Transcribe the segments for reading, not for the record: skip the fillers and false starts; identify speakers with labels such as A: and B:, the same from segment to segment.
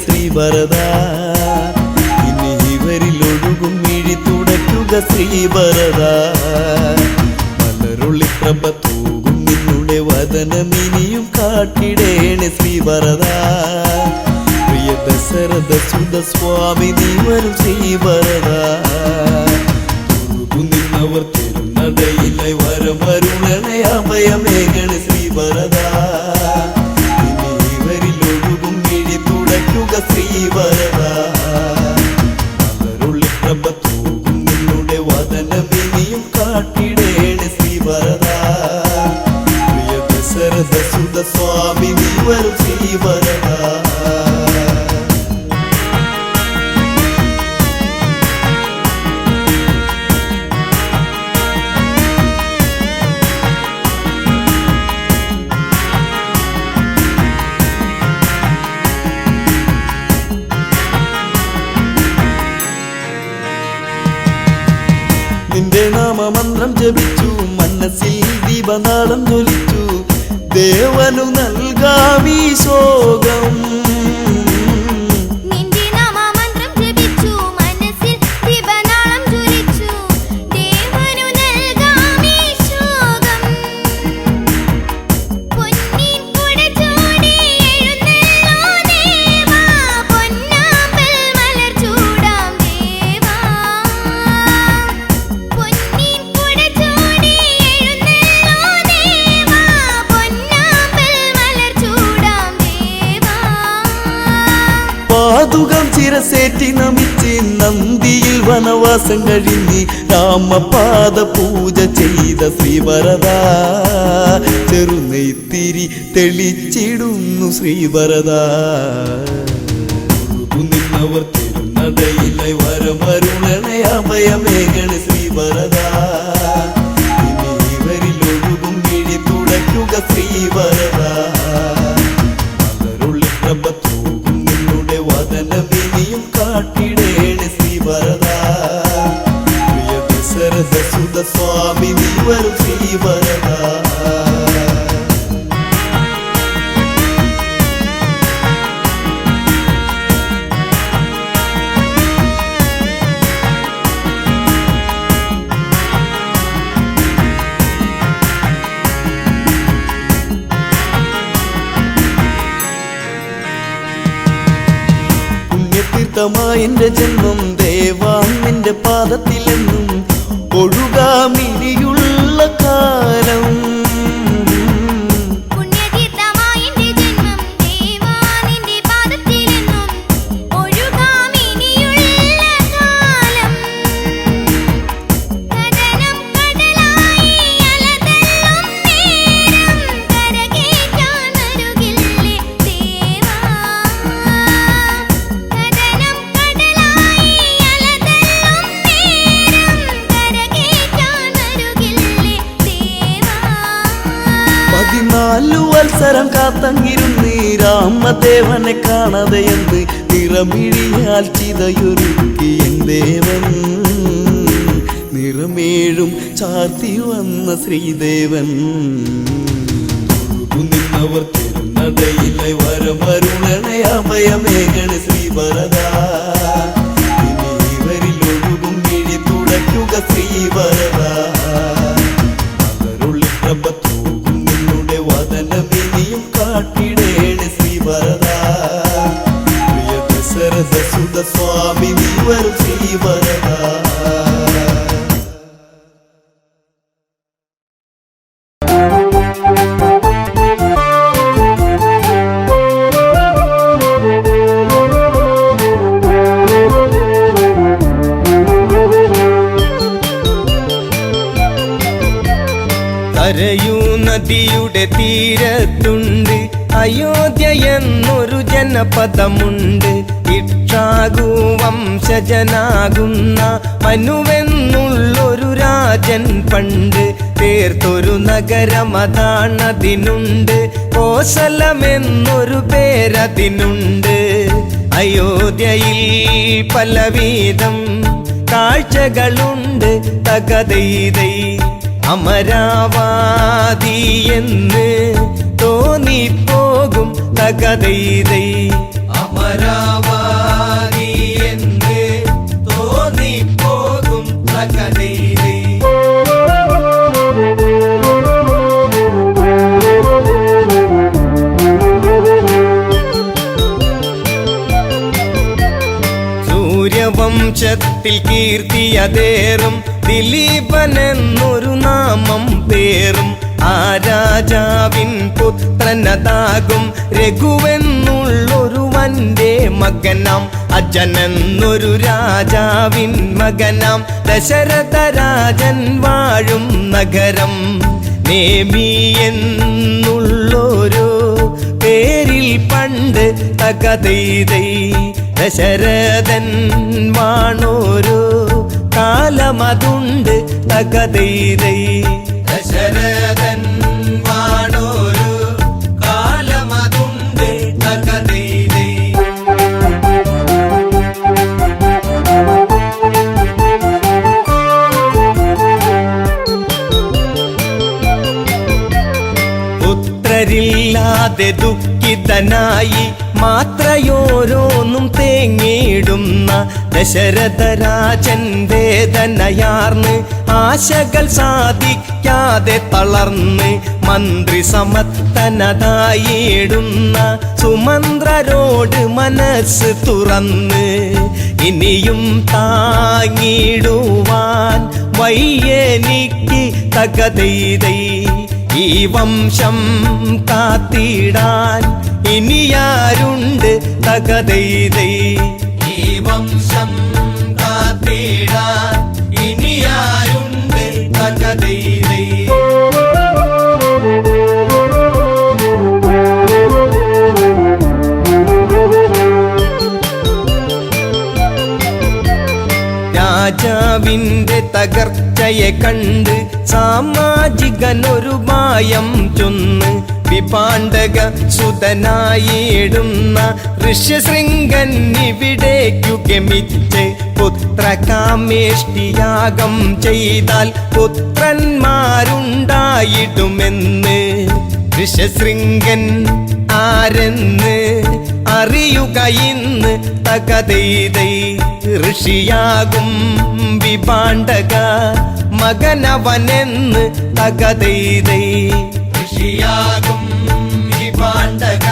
A: ശ്രീഭരത. ഇനി ഇവരിൽ ഒഴുകും മിഴി തുടയ്ക്കുക ശ്രീഭരത. മലരുള്ളി പ്രഭ തൂകും നിന്നുടെ വദനമിനിയും കാട്ടിടേണേ ശ്രീഭരത. പ്രിയ ദശരഥ സുത സ്വാമി നീ വരും ശ്രീഭരത. നിന്നവർ തിരുനടയിലെ വരം വരുണനെ അഭയമേകണേ ശ്രീഭരത. ഇനി ഇവരിൽ ഒഴുകും മിഴി തുടയ്ക്കുക ശ്രീഭരത. മലരുള്ളി പ്രഭ തൂകും നിന്നുടെ വദനമിനിയും കാട്ടിടേണേ ശ്രീഭരത. പ്രിയ ദശരഥ സുത സ്വാമി നീ വരും ശ്രീഭരത. നിന്റെ നാമമന്ത്രം ജപിച്ചു മനസ്സിൽ ദീപനാളം ജ്വലിച്ചു. ദേവനു നൽകാമീ ശോകം. പാതുകം ചിരസേറ്റി നമിച്ച് നന്ദിയിൽ വനവാസം കഴിഞ്ഞ് രാമപാദ പൂജ ചെയ്ത ശ്രീഭരത. ചെറുനെയ്ത്തിരി തെളിച്ചിടുന്നു ശ്രീഭരത. നിന്നവർ തിരുനടയിലെ വരം വരുണനെ അഭയമേകണേ ശ്രീഭരത. ഇനി ഇവരിൽ ഒഴുകും മിഴി തുടയ്ക്കുക ശ്രീഭരത. മലരുള്ളി പ്രഭ തൂകും നിന്നുടെ വദനമിനിയും കാട്ടിടേണേ ശ്രീഭരത. പ്രിയ ദശരഥ സുത സ്വാമി നീ വരും ശ്രീഭരത. പുണ്യതീർത്ഥമായെന്റെ ജന്മം ദേവാ നിന്റെ പാദത്തിലെന്നും ഒഴുകാമിനിയുള്ള കാലം. വത്സരം കാത്തങ്ങിരുന്ന് രാമദേവനെ കാണാതെയെന്ന് നിറമിഴിയാൽ ചിതയൊരുക്കി എൻ ദേവൻ. നിറമേഴും ചാർത്തി വന്ന ശ്രീദേവൻ. നിന്നവർ തിരുനടയിലെ വരം വരുണനെ അഭയമേകണേ ശ്രീഭരത. ഇനി ഇവരിൽ ഒഴുകും മിഴി തുടയ്ക്കുക ശ്രീഭരത. മലരുള്ളി പ്രഭ തൂകും നിന്നുടെ വദനമിനിയും കാട്ടിടേണേ ശ്രീഭരത. പ്രിയ ദശരഥ സുത സ്വാമി നീ വരും ശ്രീഭരത.
B: കരയൂ നദിയുടെ തീരത്തുണ്ട് അയോധ്യ എന്നൊരു ജനപദമുണ്ട്. ഇക്ഷാകു വംശജനാകുന്ന മനുവെന്നുള്ളൊരു രാജൻ പണ്ട് തീർത്തൊരു നഗരമതാണതിനുണ്ട്. കോസലമെന്നൊരു പേരതിനുണ്ട്. അയോധ്യയിൽ പലവിധം കാഴ്ചകളുണ്ട്. തകതൈതൈ അമരാവാതി എന്ന് തോന്നിപ്പോകും. തകതൈതൈ അമരാവാതി എന്ന് തോന്നിപ്പോകും തകതൈതൈ. സൂര്യവംശത്തിൽ കീർത്തിയതേറും ദിലീപനെന്നൊരു നാമം പേറും ആ രാജാവിൻ പുത്രനതാകും രഘുവെന്നുള്ളൊരുവന്റെ മകനാം അജനെന്നൊരു രാജാവിൻ മകനാം ദശരഥ രാജൻ വാഴും നഗരം നേമി എന്നുള്ളൊരു പേരിൽ പണ്ട് തകതൈതൈ. ദശരഥൻ വാണോരു കാലമതുണ്ട് തകതൈതൈ. ദശരഥൻ വാണോരു കാലമതുണ്ട് തകതൈതൈ. പുത്രരില്ലാതെ ദുഃഖിതനായി മാത്രയോരോന്നും തേങ്ങിടുന്ന ദശരഥരാജൻ വേദനയാർന്ന് ആശകൾ സാധിക്കാതെ തളർന്ന് മന്ത്രി സമത്തനതായിടുന്ന സുമന്ത്രരോട് മനസ്സ് തുറന്ന് ഇനിയും താങ്ങിടുവാൻ വയ്യെനിക്ക് തകതൈതൈ. ഈ വംശം കാത്തിടാൻ ഇനിയാരുണ്ട് തകതൈതൈ. ഈ വംശം കാത്തിടാൻ ഇനിയാരുണ്ട് തകതൈതൈ. രാജാവിന്റെ തകർച്ചയെ കണ്ട് സാമാജികനൊരു മായം ചൊന്ന് വിപാണ്ഡക സുതനായിടുന്ന ഋഷ്യശൃംഗൻ ഇവിടേക്കു ഗമിച്ച് പുത്രകാമേഷ്ടിയാഗം ചെയ്താൽ പുത്രന്മാരുണ്ടായിടുമെന്ന് ഋഷ്യശൃംഗൻ ആരെന്ന് അറിയുക ഇന്ന് തകതൈതൈ. ഋഷിയാകും വിപാണ്ഡക മകനവനെന്ന് തകതൈതൈ. ഋഷിയാകും വിപാണ്ഡക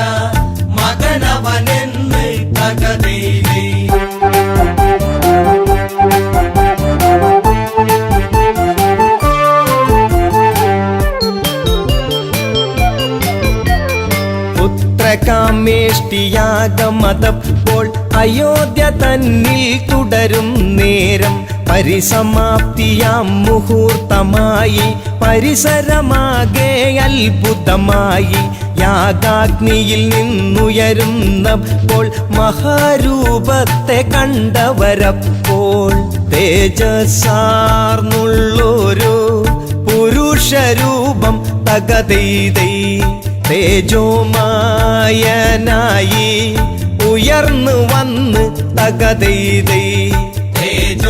B: മകനവനെന്ന് തകതൈതൈ. പുത്രകാമേഷ്ടിയാഗമതപ്പോൾ അയോധ്യ തന്നിൽ തുടരും നേരം പരിസമാപ്തിയാം മുഹൂർത്തമായി പരിസരമാകെ അത്ഭുതമായി യാഗാഗ്നിയിൽ നിന്നുയരുന്നപ്പോൾ മഹാരൂപത്തെ കണ്ടവരപ്പോൾ തേജസ്സാർന്നുള്ളൊരു പുരുഷരൂപം തകതൈതൈ. തേജോമായനായി ഉയർന്നു വന്ന് തകതൈതൈ. തേജോമായനായി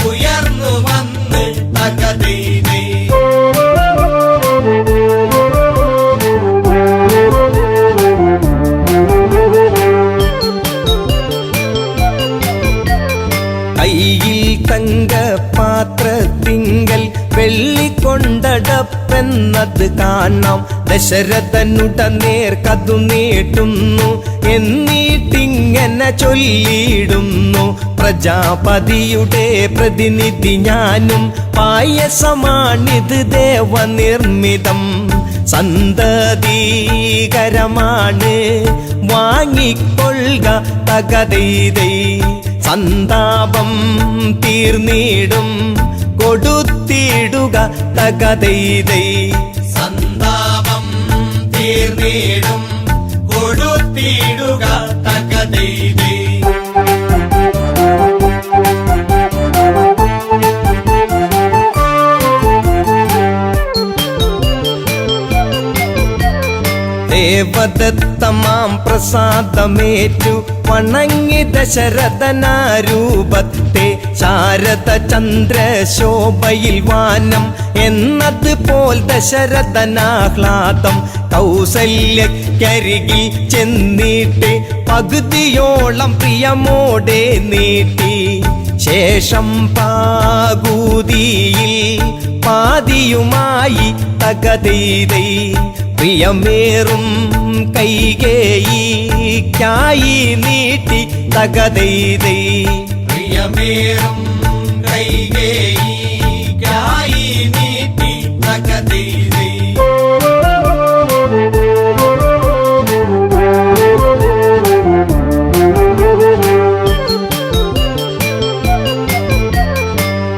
B: ഉയർന്നു വന്ന് തകതൈതൈ. കയ്യിൽ തങ്കപാത്രത്തിങ്കൽ വെള്ളിക്കൊണ്ടടപ്പെന്നത് കാണാം. ദശരഥനുടനേർ കതു നീട്ടുന്നു എന്നിട്ടിങ്ങനെ ചൊല്ലിയിടുന്നു. പ്രജാപതിയുടെ പ്രതിനിധി ഞാനും പായസമാണിത് ദേവനിർമ്മിതം. സന്തതീകരമാണ് വാങ്ങിക്കൊള്ളുക തകതൈതൈ. സന്താപം തീർന്നിടും കൊടുത്തിടുക തകതൈതൈ. സന്താപം തീർന്നിടും കൊടുത്തിടുക തകതൈതൈ. ദേവദത്തമാം പ്രസാദമേറ്റു വണങ്ങി ദശരഥനാരൂപത്തെ ശാരദ ചന്ദ്രശോഭയിൽ വാനം എന്നതുപോൽ ദശരഥനാഹ്ലാദം കൗസല്യക്കരികിൽ ചെന്നിട്ട് പകുതിയോളം പ്രിയമോടെ നീട്ടി. ശേഷം പാകൂതിയിൽ പാതിയുമായി തകതൈതൈ പ്രിയമേറും കൈകേയിക്കായി നീട്ടി തകതൈതൈ.
A: പ്രിയമേറും കൈകേയിക്കായി നീട്ടി തകതൈതൈ.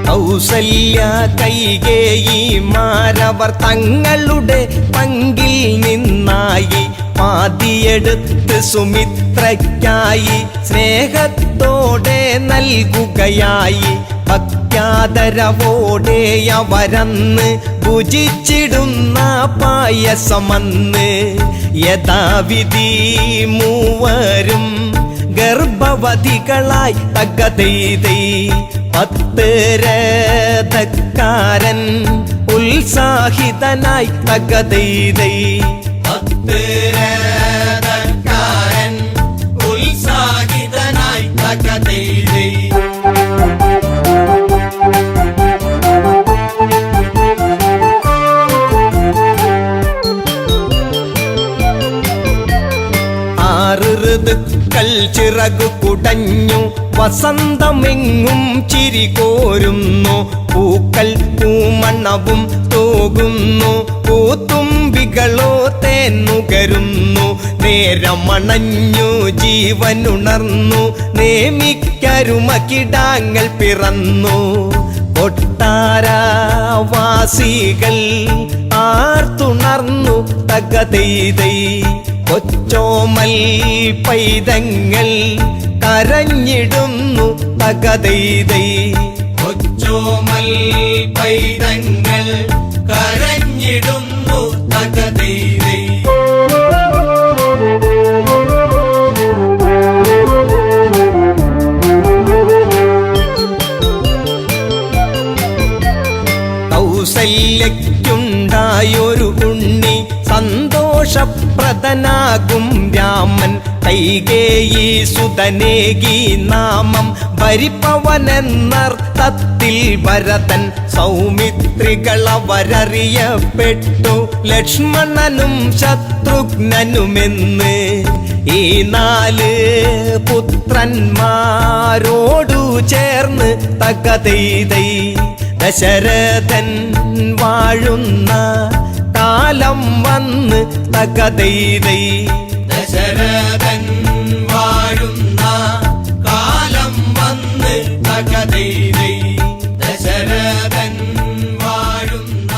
B: കൗസല്യ കൈകേയിമാരവർ തങ്ങളുടെ പങ്കിൽ നിന്നായി പാതിയെടുത്ത് സുമിത്രയ്ക്കായി സ്നേഹത്തോടെ നൽകുകയായി. ഭക്ത്യാദരവോടെ അവരന്ന് ഭുജിച്ചിടുന്ന പായസമന്ന് യഥാവിധി മൂവരും ഗർഭവതികളായി തകതൈതൈ. 10 രഥക്കാരൻ ഉത്സാഹിതനായി തകതൈതൈ.
A: 10 രഥക്കാരൻ ഉത്സാഹിതനായി തകതൈതൈ.
B: ഋതുക്കൾ ചിറകു കുടഞ്ഞു വസന്തമെങ്ങും ചിരി കോരുന്നു. പൂക്കൾ പൂമണവും തൂകുന്നു. പൂത്തുമ്പികളോ തേന്നുകരുന്നു. നേരമണഞ്ഞു ജീവനുണർന്നു. നേമിക്കരുമകിടാങ്ങൾ പിറന്നു. കൊട്ടാരവാസികൾ ആർത്തുണർന്നു തകതൈതൈ. കൊച്ചോമൽ പൈതങ്ങൾ കരഞ്ഞിടുന്നു തകതൈതൈ.
A: കൊച്ചോമൽ പൈതങ്ങൾ കരഞ്ഞിടുന്നു തകതൈതൈ.
B: കൗസല്യയ്ക്കുണ്ടായൊരു ഉണ്ണി സന്തോഷപ്രദനാകും രാമൻ. കൈകേയി സുതനേകി നാമം ഭരിപ്പവനെന്നർത്ഥത്തിൽ ഭരതൻ. സൗമിത്രികളവരറിയപ്പെട്ടു ലക്ഷ്മണനും ശത്രുഘ്നനുമെന്ന്. ഈ 4 പുത്രന്മാരോടു ചേർന്ന് തകതൈതൈ. ദശരഥൻ വാഴുന്ന കാലം വന്ന് തകതൈതൈ.
A: ദശരഥൻ വാഴുന്ന കാലം വന്ന് തകതൈതൈ. ദശരഥൻ വാഴുന്ന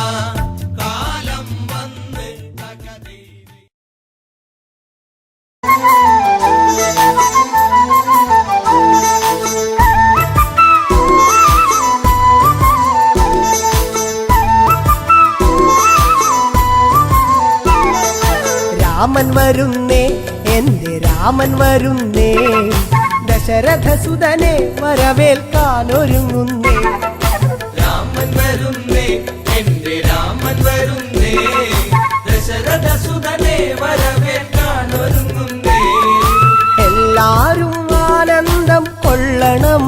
A: കാലം വന്ന് തകതൈതൈ.
C: രാമൻ വരുന്നേ, എന്റെ രാമൻ വരുന്നേ, ദശരഥസുതനെ വരവേൽക്കാനൊരുങ്ങുന്നേ.
A: രാമൻ വരുന്നേ, എന്റെ രാമൻ വരുന്നേ, ദശരഥസുതനെ വരവേൽക്കാനൊരുങ്ങുന്നേ.
C: എല്ലാരും ആനന്ദം കൊള്ളണം,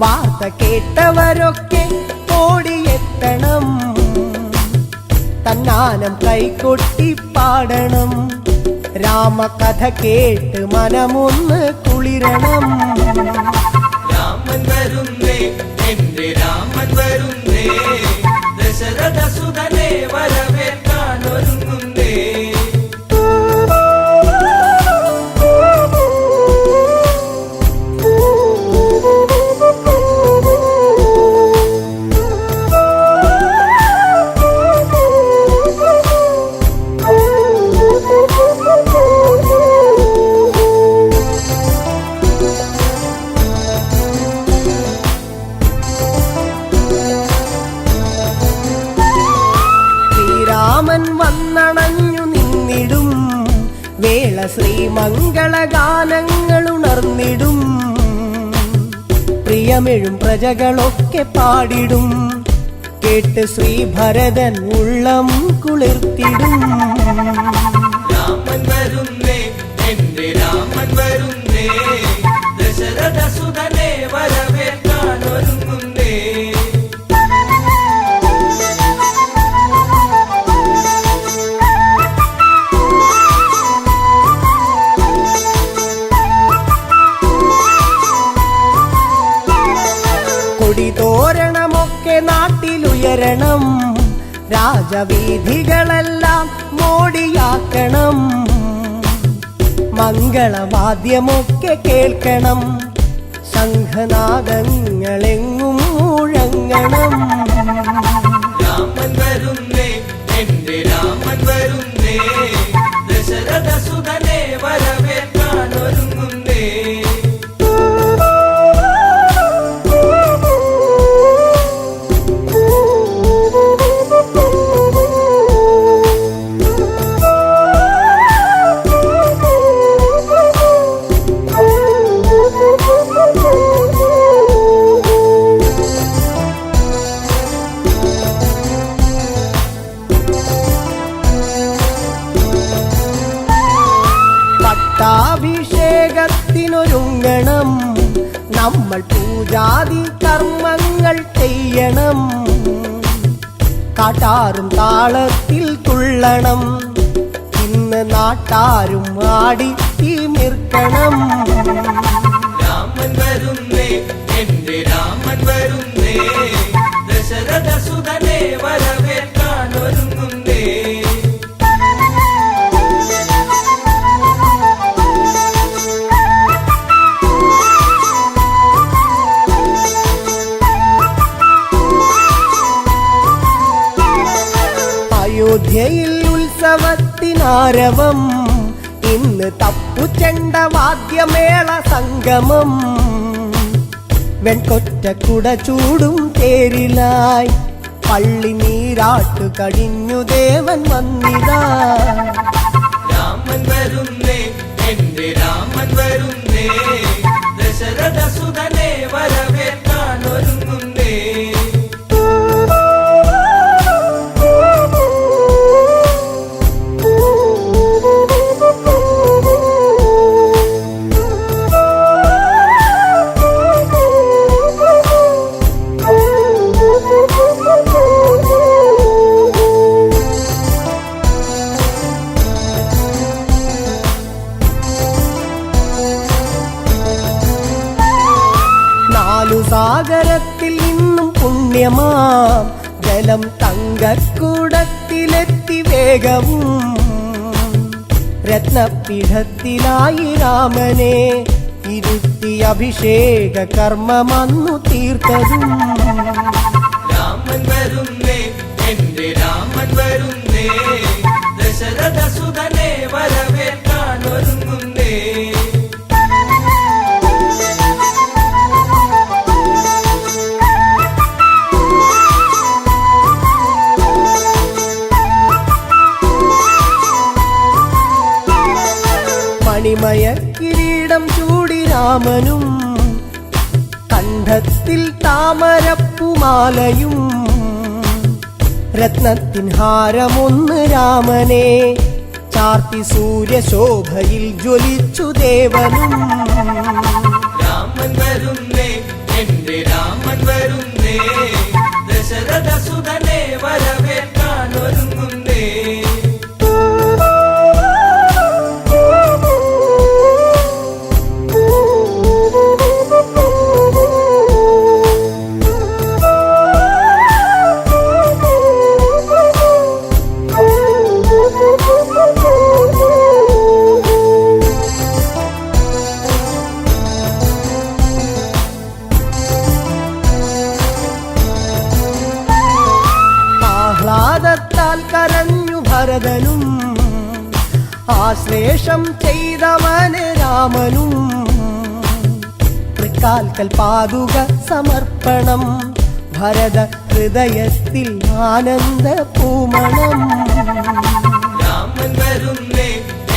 C: വാർത്ത കേട്ടവരൊക്കെ ഓടിയെത്തണം. തന്നാനം കൈകൊട്ടി പാടണം, രാമകഥ കേട്ട് മനമൊന്ന് കുളിരണം.
A: രാമൻ വരുന്നേ, എന്റെ രാമൻ വരുന്നേ, ദശരഥസുതനെ വരവേൽക്കാനൊരുങ്ങുന്നേ.
C: വന്നണഞ്ഞു നിന്നിടും വേള ശ്രീമംഗളഗാനങ്ങൾ ഉണർന്നിടും. പ്രിയമെഴും പ്രജകളൊക്കെ പാടിടും, കേട്ട് ശ്രീഭരതൻ ഉള്ളം കുളിർത്തിടും.
A: രാമൻ വരുന്നേ, എന്റെ രാമൻ വരുന്നേ, ദശരഥ സുതനെ വരവേൽക്കാൻ ഒരുങ്ങുന്നേ.
C: കൊടിതോരണമൊക്കെ നാട്ടിലുയരണം, രാജവീഥികളെല്ലാം മോടിയാക്കണം, മംഗളവാദ്യമൊക്കെ കേൾക്കണം, ശംഖനാദങ്ങളെങ്ങും മുഴങ്ങണം.
A: രാമൻ വരുന്നേ, എന്റെ രാമൻ വരുന്നേ, ദശരഥ സുതനെ വരവേൽക്കാൻ ഒരുങ്ങുന്നേ.
C: പട്ടാഭിഷേകത്തിനൊരുങ്ങണം, നമ്മൾ പൂജാതി കർമ്മങ്ങൾ ചെയ്യണം, കാട്ടാറും താളത്തിൽ തുള്ളണം, ഇന്ന് നാട്ടാരും ആടി തിമിർക്കണം.
A: രാമൻ വരുന്നേ, എന്റെ രാമൻ വരുന്നേ, ദശരഥ സുതനെ വരവേൽക്കാൻ ഒരുങ്ങുന്നേ.
C: അയോധ്യയിൽ ഉത്സവത്തിനാരവം, ഇന്ന് തപ്പുചെണ്ട വാദ്യമേള സംഗമം, വെൺകൊറ്റക്കുട ചൂടും തേരിലായി പള്ളി നീരാട്ടു കഴിഞ്ഞു ദേവൻ വന്നിതാ.
A: രാമൻ വരുന്നേ, എന്റെ രാമൻ വരുന്നേ, ദശരഥ സുതനെ വരവേൽക്കാൻ ഒരുങ്ങുന്നേ.
C: സാഗരത്തിൽ നിന്നും പുണ്യമാം ജലം തങ്കക്കുടത്തിലെത്തി വേഗവും, രത്നപീഠത്തിലായി രാമനെ ഇരുത്തി അഭിഷേക കർമ്മമന്നു തീർത്തതും.
A: രാമൻ വരുന്നേ, എന്റെ രാമൻ വരുന്നേ, ദശരഥ സുതനെ വരവേൽക്കാൻ ഒരുങ്ങുന്നേ.
C: മണിമയ കിരീടം ചൂടി രാമനും, കണ്ഠത്തിൽ താമരപ്പുമാലയും, രത്നത്തിൻ ഹാരമൊന്ന് രാമനെ ചാർത്തി സൂര്യശോഭയിൽ ജ്വലിച്ചു ദേവനും.
A: രാമൻ വരുന്നേ, എന്റെ രാമൻ വരുന്നേ, ദശരഥ സുതനെ വരവേൽക്കാൻ ഒരുങ്ങുന്നേ.
C: ആഹ്ലാദത്താൽ കരഞ്ഞു ഭരതനും, ആശ്ലേഷം ചെയ്തവന് രാമനും, തൃക്കാൽക്കൽ പാതുക സമർപ്പണം, ഭരത ഹൃദയത്തിൽ ആനന്ദ പൂമണം.
A: രാമൻ വരുന്നേ,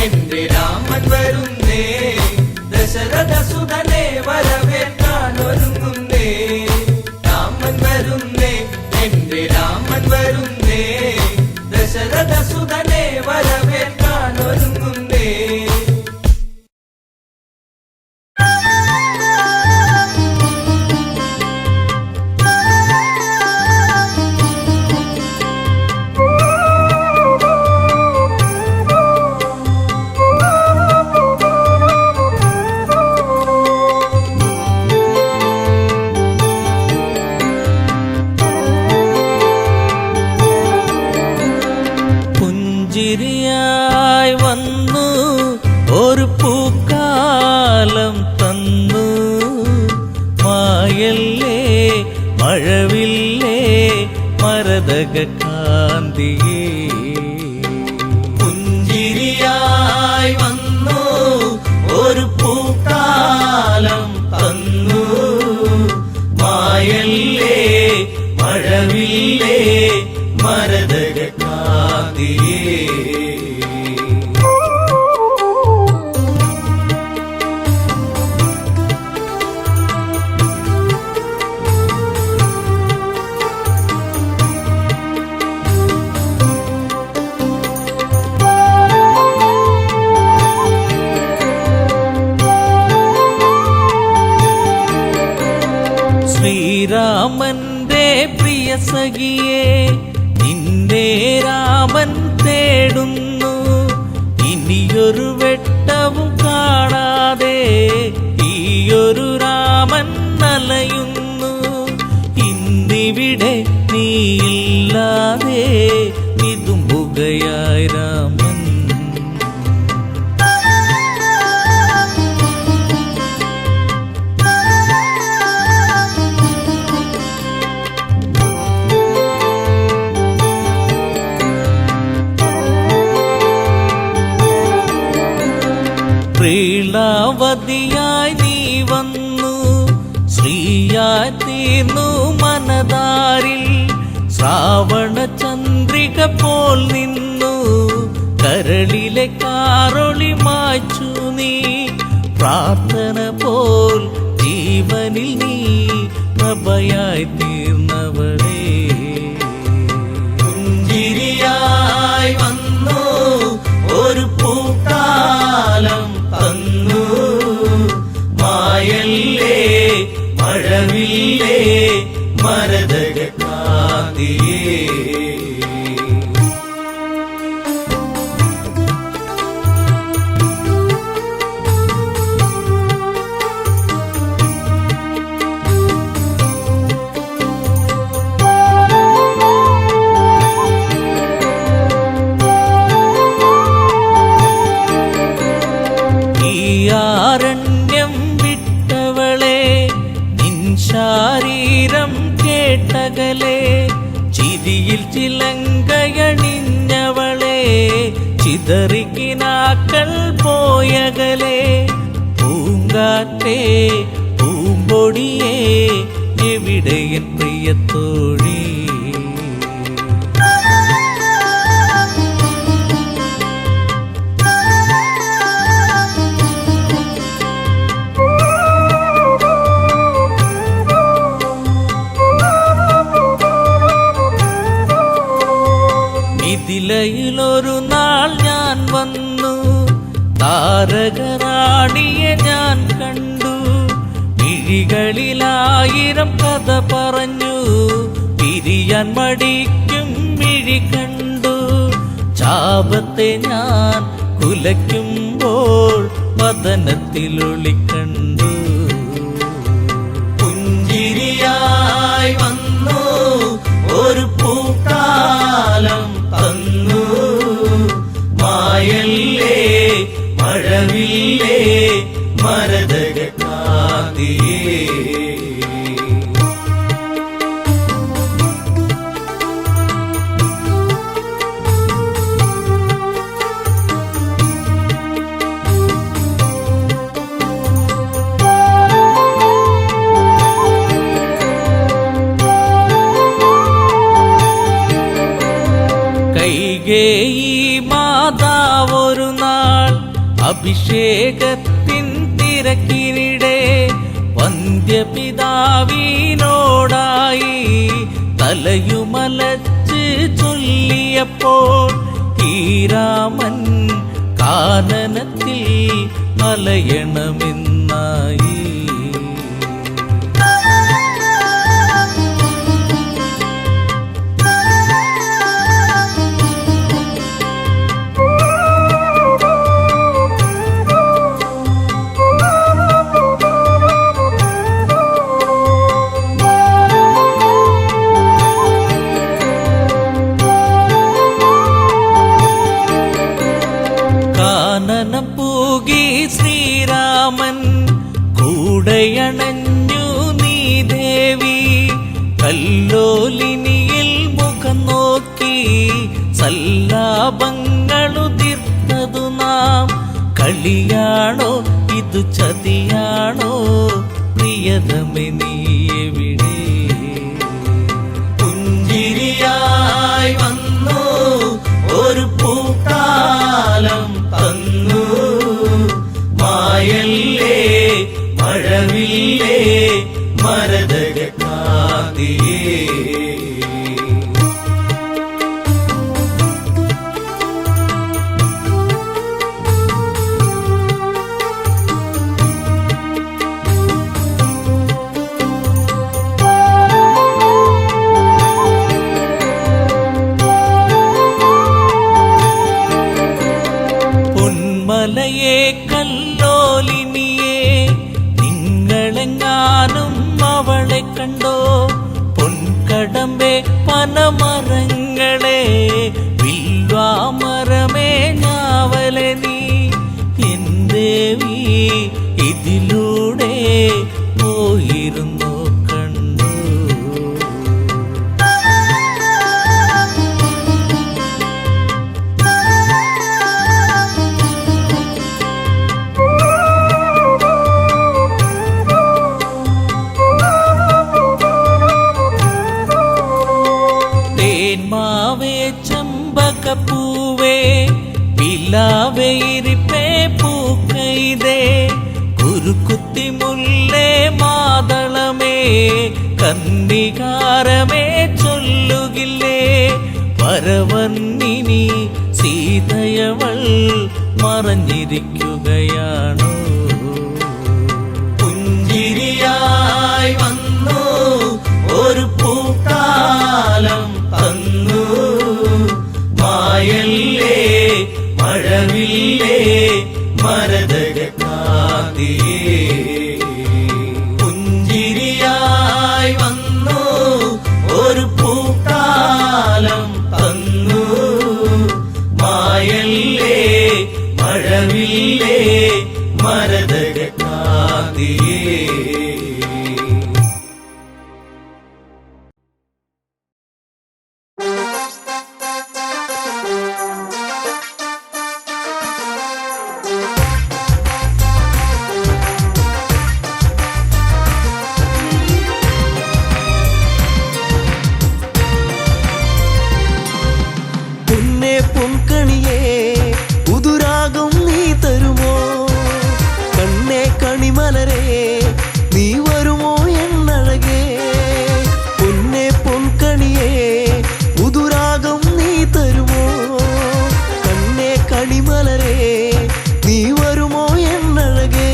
A: എന്റെ രാമൻ വരുന്നേ, ദശരഥ സുതനെ വരവേൽക്കാൻ ഒരുങ്ങുന്നേ. രാമൻ വരുന്നേ, എന്റെ രാമൻ
D: മായല്ലേ മഴവില്ലേ മരതക കാന്തിയേ.
A: പുഞ്ചിരിയായി വന്നു ഒരു പൂക്കാലം തന്നു, മായല്ലേ മഴവില്ലേ മരതക കാന്തിയേ.
D: ശ്രീരാമന്റെ പ്രിയ സഖിയെ നിന്റെ രാമൻ തേടുന്നു, ഇനിയൊരു വെട്ടവും കാണാതെ ഈയൊരു രാമൻ അലയുന്നു. ഇന്നിവിടെ നീയില്ലാതെ വിതുമ്പുകയായി രാമൻ. പ്രീളാവതിയായി നീ വന്നു, ശ്രീയായി തീർന്നു മനതാരിൽ. ശ്രാവണ ചന്ദ്രിക പോൽ നിന്നു, കരളിലെ കാറൊളി മായ്ച്ചു നീ. പ്രാർത്ഥന പോൽ ജീവനിൽ നീ പ്രഭയായി തീർന്നവളേ.
A: പുഞ്ചിരിയായി വന്നു ഒരു പൂക്കാലം തന്നു, മായല്ലേ മഴവില്ലേ മരതക കാന്തിയേ.
D: ആരണ്യം വിട്ടവളെ നിൻ ശാരീരം കേട്ടകലെ, ചിരിയിൽ ചിലങ്കയണിഞ്ഞവളെ ചിതറിക്കിനാക്കൾ പോയകലെ. പൂങ്കാറ്റേ പൂമ്പൊടിയേ എവിടെയൻ പ്രിയത്തോഴി. മിഥിലയിലൊരു നാൾ ഞാൻ വന്നു, താരകറാണിയെ ഞാൻ കണ്ടു. മിഴികളിലായിരം കഥ പറഞ്ഞു, പിരിയാൻ മടിക്കും മിഴി കണ്ടു. ചാപത്തെ ഞാൻ കുലയ്ക്കുമ്പോൾ വദനത്തിലൊളി കണ്ടു.
A: പുഞ്ചിരിയായി വന്നു ഒരു പൂക്കാലം തന്നു, മായല്ലേ മഴവില്ലേ മരതക കാന്തിയേ.
D: കൈകേയി മാതാവൊരു നാൾ അഭിഷേകത്തിൻ തിരക്കിനിടെ വന്ധ്യപിതാവിനോടായി തലയുമലച്ച് ചൊല്ലിയപ്പോൾ ഈ രാമൻ കാനനത്തിൽ അലയണമെന്നായി. കാനനം പൂകി ശ്രീരാമൻ കൂടയണഞ്ഞു നീ കല്ലോലിനിയിൽ മുഖം നോക്കി സല്ലാപങ്ങളുതിർത്തതു നാം. കളിയാണോ ഇതു ചതിയാണോ പ്രിയതമേ നീ എവിടെ?
A: പുഞ്ചിരിയായി വന്നു ഒരു പൂക്കാലം തന്നു. മായല്ലേ മഴവില്ലേ മരതകക്കാതിയേ.
D: പൊന്മലയെ കല്ലോലിനിയെ നിങ്ങളെങ്ങാനും അവളെ കണ്ടോ? പൊൻകടമ്പെ പനമരങ്ങളെ വിൽവാമരമേ ഞാവലെ നീ എന്തേവി ഇതിലൂടെ പോയിരുന്നു കണ്ടു. തേന്മാവേ ചെമ്പകപ്പൂവേ പിലാവേ ഇരിപ്പേ പൂക്കൈതേ കുരുക്കുത്തി മുല്ലേ മാതളമേ കന്ദികാരമേ ചൊല്ലുകില്ലേ വരവന്നിനി സീതയവൾ മറഞ്ഞിരിക്കുകയാണോ?
A: പുഞ്ചിരിയായി വന്നു ഒരു പൂക്കാലം തന്നു. മായല്ലേ മഴവില്ലേ മരതകക്കാതിയേ. പുഞ്ചിരിയായി വന്നു ഒരു പൂക്കാലം തന്നു. മായല്ലേ മഴവില്ലേ മരതകക്കാതിയേ.
B: പൊന്നേ പൊൻകണിയേ പുതുരാഗം നീ തരുമോ? കണ്ണേ കണിമലരേ നീ വരുമോ എന്നഴകേ? പൊന്നേ പൊൻകണിയേ പുതുരാഗം നീ തരുമോ? കണ്ണേ കണിമലരേ നീ വരുമോ എന്നഴകേ?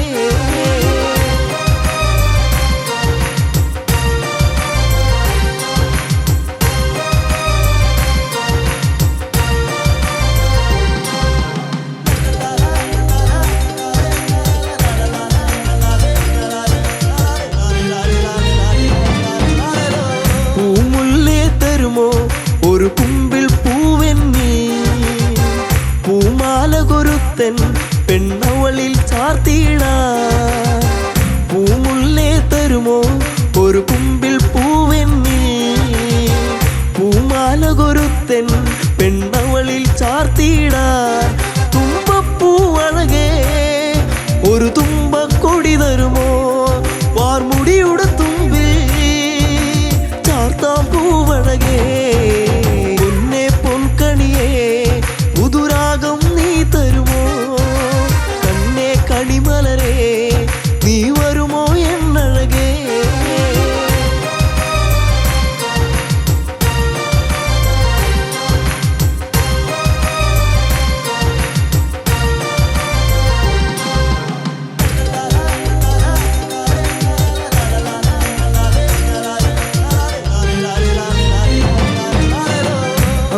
B: പൂമുല്ലേ തരുമോ ഒരു കുമ്പിൽ പൂവെന്നീ? പൂമാല കൊരുത്തൻ പെണ്ണവളിൽ ചാർത്തിടാ. പൂമുല്ലേ തരുമോ ഒരു കുമ്പിൽ പൂവെന്നീ? പൂമാല കൊരുത്തൻ പെണ്ണവളിൽ ചാർത്തിടാ. തുമ്പപ്പൂവഴകേ ഒരു തുമ്പക്കൊടി തരുമോ? വാർമുടിയുടെ തുമ്പിൽ ചാർത്താം പൂവഴകേ. പൊന്നേ പൊൻകണിയേ പുതുരാഗം നീ തരുമോ? കണ്ണേ കണിമലരേ നീ വരുമോ എന്നഴകേ?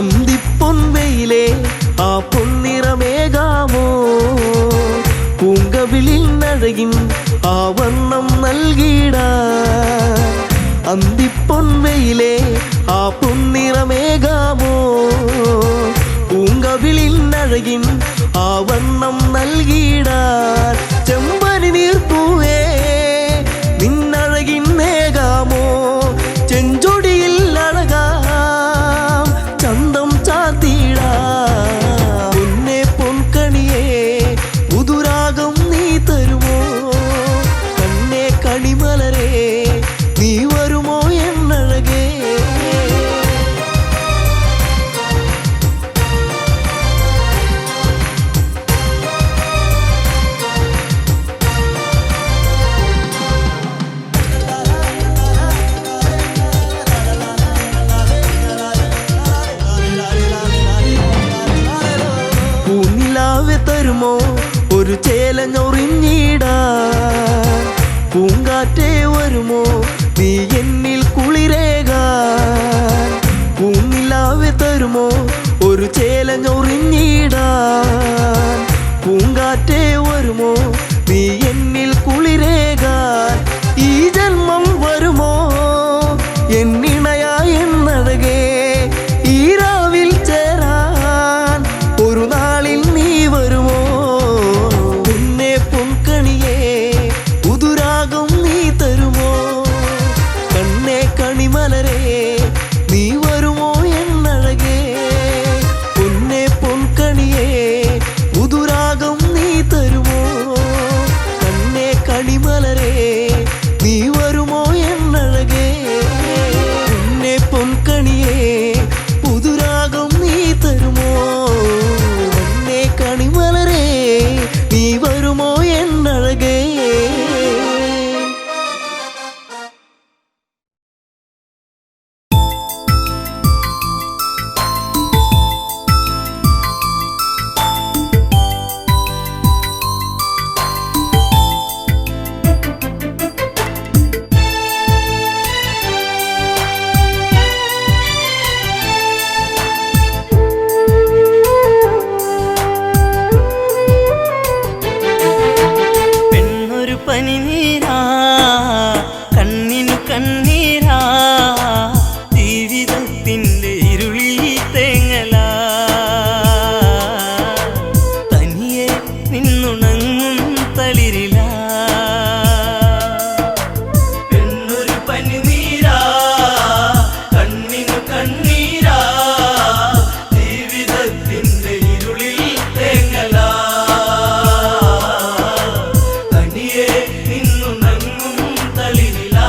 B: അന്തിപ്പൊൻവെയിലേ ആ പൊന്നിറമേകാമോ? പൂങ്കവിളിൽ നഴകിൻ ആ വർണ്ണം നൽകിടാ. അന്തിപ്പൊൻവെയിലേ ആ പൊന്നിറമേകാമോ? പൂങ്കവിളിൽ നഴകിൻ ആ വർണ്ണം നൽകിടാ. ചെമ്പനി നീർപ്പൂവേ നിന്നഴകിൻ നേകാമോ? ചെഞ്ചൊടി പൂങ്കാറ്റേ വരുമോ നീ എന്നിൽ കുളിരേകാൻ പൂനിലാവെ തരുമോ ഒരു ചേലഞ്ഞൊറിഞ്ഞിടാൻ പൂങ്കാറ്റേ വരുമോ നീ എന്നിൽ കുളിരേകാൻ ഈ ജന്മം വരുമോ എന്നിണയായി എന്നഴകേ ഈ രാവിൽ ചേരാൻ ഒരു നാളിൽ നീ വരുമോ പിന്നെ പൊൻകണിയേ പുതുരാഗം നീ തരുമോ കണ്ണേ കണിമലരേ നീ വരുമോ എന്നഴകേ പൊന്നെ പൊൻകണിയേ പുതുരാഗം നീ തരുമോ കണ്ണേ കണിമലരേ നീ വരുമോ എന്നഴകേ പൊന്നെ പൊൻകണിയേ പുതുരാഗം നീ തരുമോ കണ്ണേ കണിമലരേ നീ വരുമോ എന്നഴകേ
D: പെണ്ണൊരു പനിനീരാ കണ്ണിനു കണ്ണീരാ ജീവിതത്തിൻ്റെ ഇരുളിൽ തേങ്ങലാ തനിയെ നിന്നുണങ്ങും തളിരിലാ
A: പെണ്ണൊരു പനിനീരാ കണ്ണിനു കണ്ണീരാ ജീവിതത്തിന്റെ ഇരുളിൽ തേങ്ങലാ തനിയെ നിന്നുണങ്ങും തളിരിലാ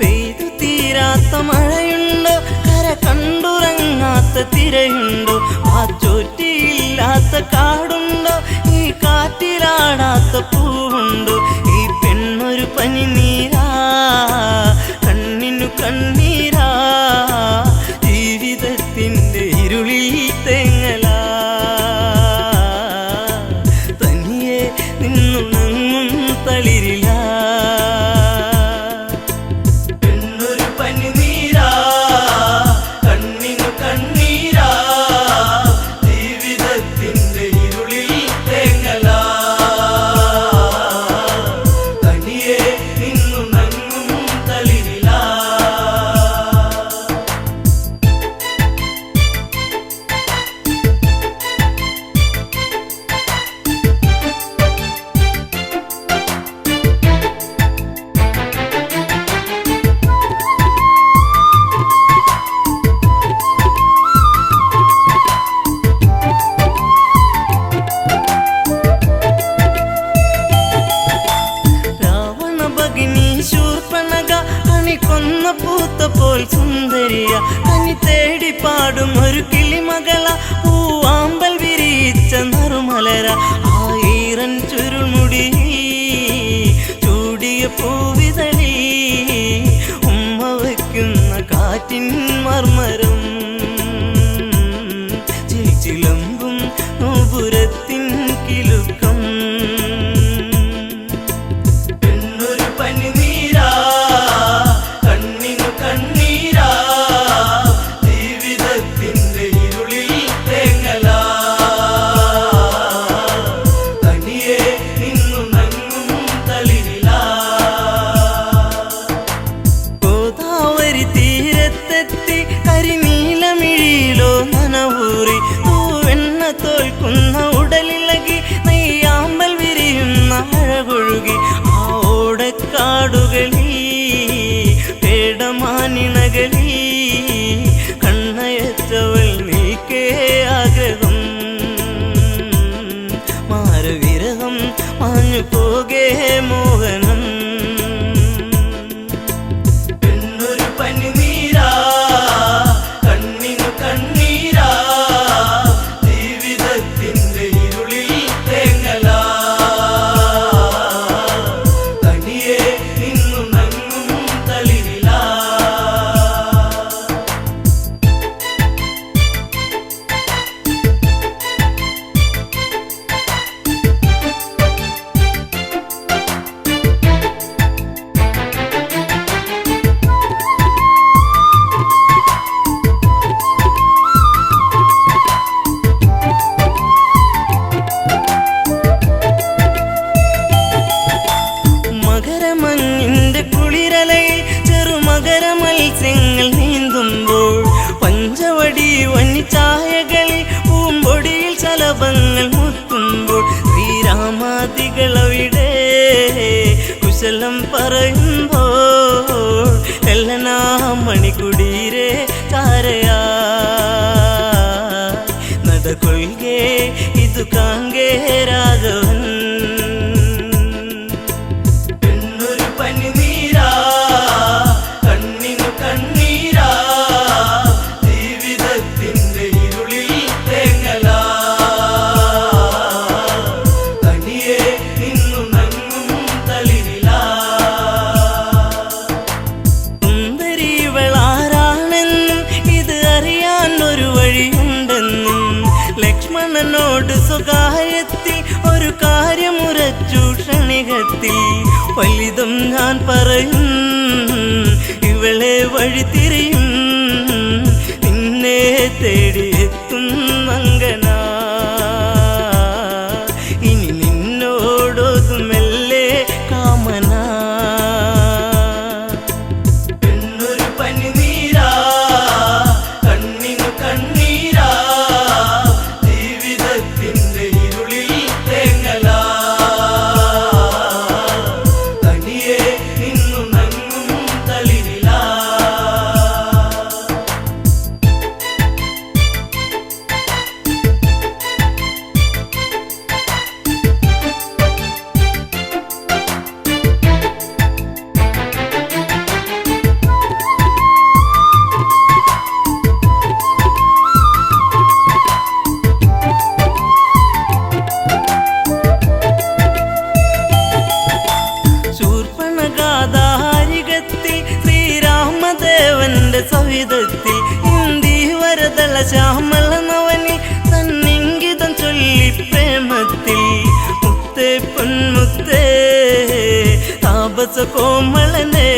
D: പെയ്തു തീരാത്ത മഴയുണ്ടോ കര കണ്ടുറങ്ങാത്ത തിരയുണ്ടോ ആ ചോറ്റിയില്ലാത്ത കാടുണ്ടോ ഈ കാറ്റിലാടാത്ത പൂവുണ്ടോ ഈ പെണ്ണൊരു പനിനീരാ കണ്ണിനു കണ്ണീരാ ജീവിതത്തിൻ്റെ ഇരുളിൽ തേങ്ങലാ തനിയെ നിന്നുണങ്ങും തളിരിലാ
A: പെണ്ണൊരു പനിനീരാ കണ്ണിനു കണ്ണീരാ ജീവിതത്തിന്റെ ഇരുളിൽ തേങ്ങലാ തനിയെ നിന്നുണങ്ങും തളിരിലാ
D: രാവണ ഭഗിനി ശൂർപ്പണക കണി കൊന്ന പൂത്തപ്പോൾ സുന്ദരിയ കനി തേടി പാടും ഒരു കിളിമകള പൂവാമ്പൽ വിരിച്ച നറുമലര ആയിരം ചുരുൾമുടി ചൂടിയ പൂവിതളി ഉമ്മ വയ്ക്കുന്ന കാറ്റിൻ മർമരം ചിലമ്പും നോപുരത്തിൻ കിലുക്കം
A: പെണ്ണൊരു പനിനീരാ കണ്ണിനു കണ്ണീരാ ജീവിതത്തിന്റെ ഇരുളിൽ തേങ്ങലാ തനിയെ നിന്നുണങ്ങും തളിരിലാ
D: ഗോദാവരി തീരത്തെത്തി കരിനീലമിഴിയിലോ നനവൂറി തൂവെണ്ണ തോൽക്കുന്ന ഉടലിളകി നെയ്യാമ്പൽ വിരിയുന്ന അഴകൊഴുകി ആ ഓടക്കാടുകളിൽ പേടമാനിണകളിൽ കണ്ണയറ്റവൾ നീക്കേ ആഗ്രഹം മാരവിരഹം മാഞ്ഞു പോകേ മോഹനം.
A: 你。
D: താരകളവിടെ കുശലം പറയുമ്പോൾ എല്ലനാ മണിക്കുടീരെ ചാരയാ നടകൊള്ളുകെ ഇത് കാങ്കേ രാഘവൻ
A: എന്നൊരു പനിനീരാ കണ്ണിനു കണ്ണീരാ ജീവിതത്തിന്റെ ഇരുളിൽ തേങ്ങലാ തനിയെ നിന്നു നങ്ങും തളിരിലാ
D: സുന്ദരിവളാരാണെന്നും ഇത് അറിയാൻ ഒരു വഴിയുണ്ടെന്നും ലക്ഷ്മണനോട് സ്വകാര്യത്തിൽ ഒരു കാര്യമുറച്ചു ക്ഷണികത്തിൽ വലുതും ഞാൻ പറയും ഇവളെ വഴി തിരിയും നിന്നെ തേടിയെത്തും മങ്കനാ ഇനി നിന്നോടൊതുമെല്ലെ കാമനാ
A: എന്നൊരു പനിനീരാ കണ്ണിനു കണ്ണീരാ ജീവിതത്തിന്റെ ഇരുളിൽ തേങ്ങലാ തനിയെ നിന്നു നങ്ങും തളിരിലാ
D: ശൂർപ്പണഗാധാരികത്തിൽ ശ്രീരാമദേവന്റെ സവിധത്തിൽ ഇന്ദീവരതല ശ്യാമല നവനി തന്നിങ്കിതം ചൊല്ലി പ്രേമത്തിൽ മുത്തേ പൊന്മുത്തേ താപസ കോമളനെ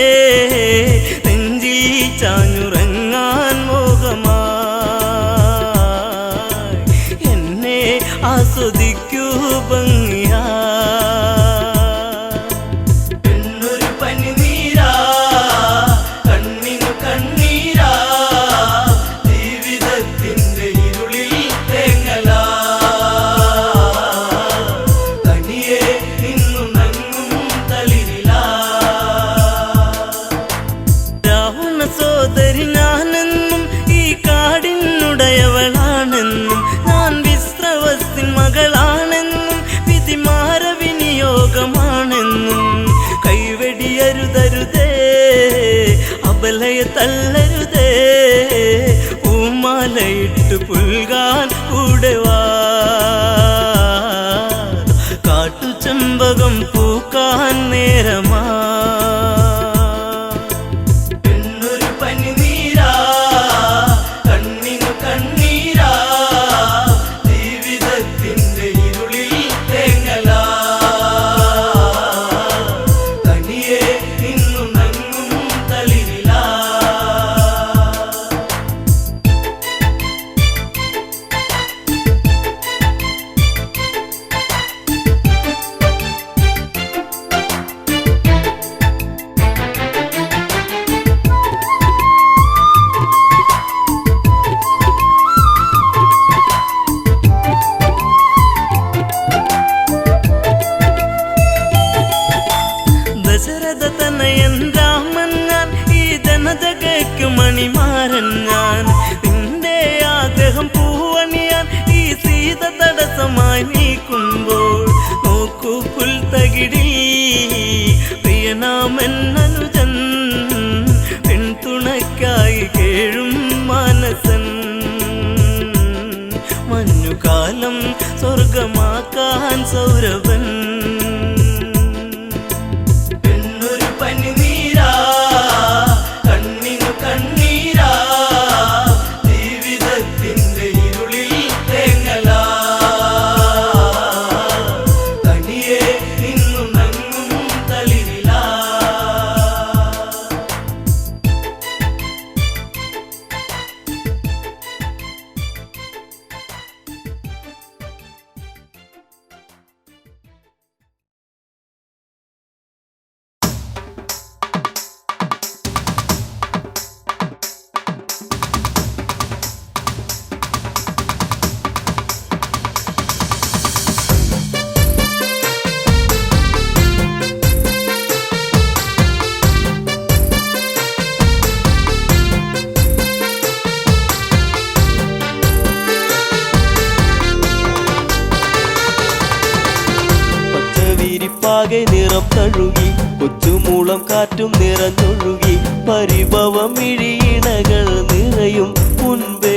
D: നെഞ്ചിൽ ചാഞ്ഞുറങ്ങാൻ മോഹമായി എന്നെ ആസ്വദിക്കൂ ഭംഗിയാ
A: എന്നൊരു പനിനീരാ കണ്ണിനു കണ്ണീരാ ജീവിതത്തിന്റെ ഇരുളിൽ തേങ്ങലാ തനിയെ നിന്നു നങ്ങും തളിരിലാ
D: രാവണ സോദരി ഞാനെന്നും ഈ കാടിനുടയവളാണെന്നും ഞാൻ വിശ്രവസ്തിൻ മകളാണെന്നും വിധിമാര വിനിയോഗമാണെന്നും കൈവെടിയരുതരുതേ അബലയ തള്ളരുതേ പൂമാലയിട്ട് പുൽകാൻ കൂടെ വാ കാട്ടുചെമ്പകം പൂക്കാൻ നേരമാ
A: എന്നൊരു പനിനീരാ കണ്ണിനു കണ്ണീരാ ജീവിതത്തിന്റെ ഇരുളിൽ തേങ്ങലാ തനിയെ നിന്നു നങ്ങും തളിരിലാ
B: വിരിപ്പാകെ നിറം തഴുകി കൊച്ചുമൂളം കാറ്റും നിറഞ്ഞൊഴുകി പരിഭവമിഴിയിണകൾ നിറയും മുൻപേ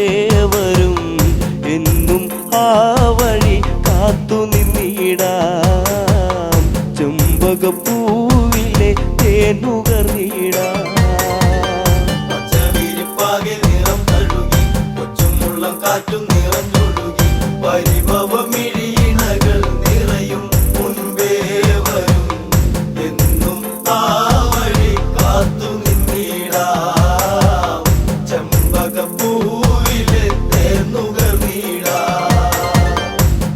B: വരും എന്നും ആ വഴി കാത്തു നിന്നിടാം ചെമ്പകപ്പൂവിലെ തേനുകർന്നിടാം
A: പച്ചവിരിപ്പാകെ നിറം തഴുകി കൊച്ചുമുള്ളം കാറ്റും നിറഞ്ഞൊഴുകി പരിഭവമിഴിയിണകൾ നിറയും മുൻപേ വരും എന്നും ആ വഴി കാത്തു നിന്നിടാം ചെമ്പകപ്പൂവിലെ തേനുകർന്നിടാം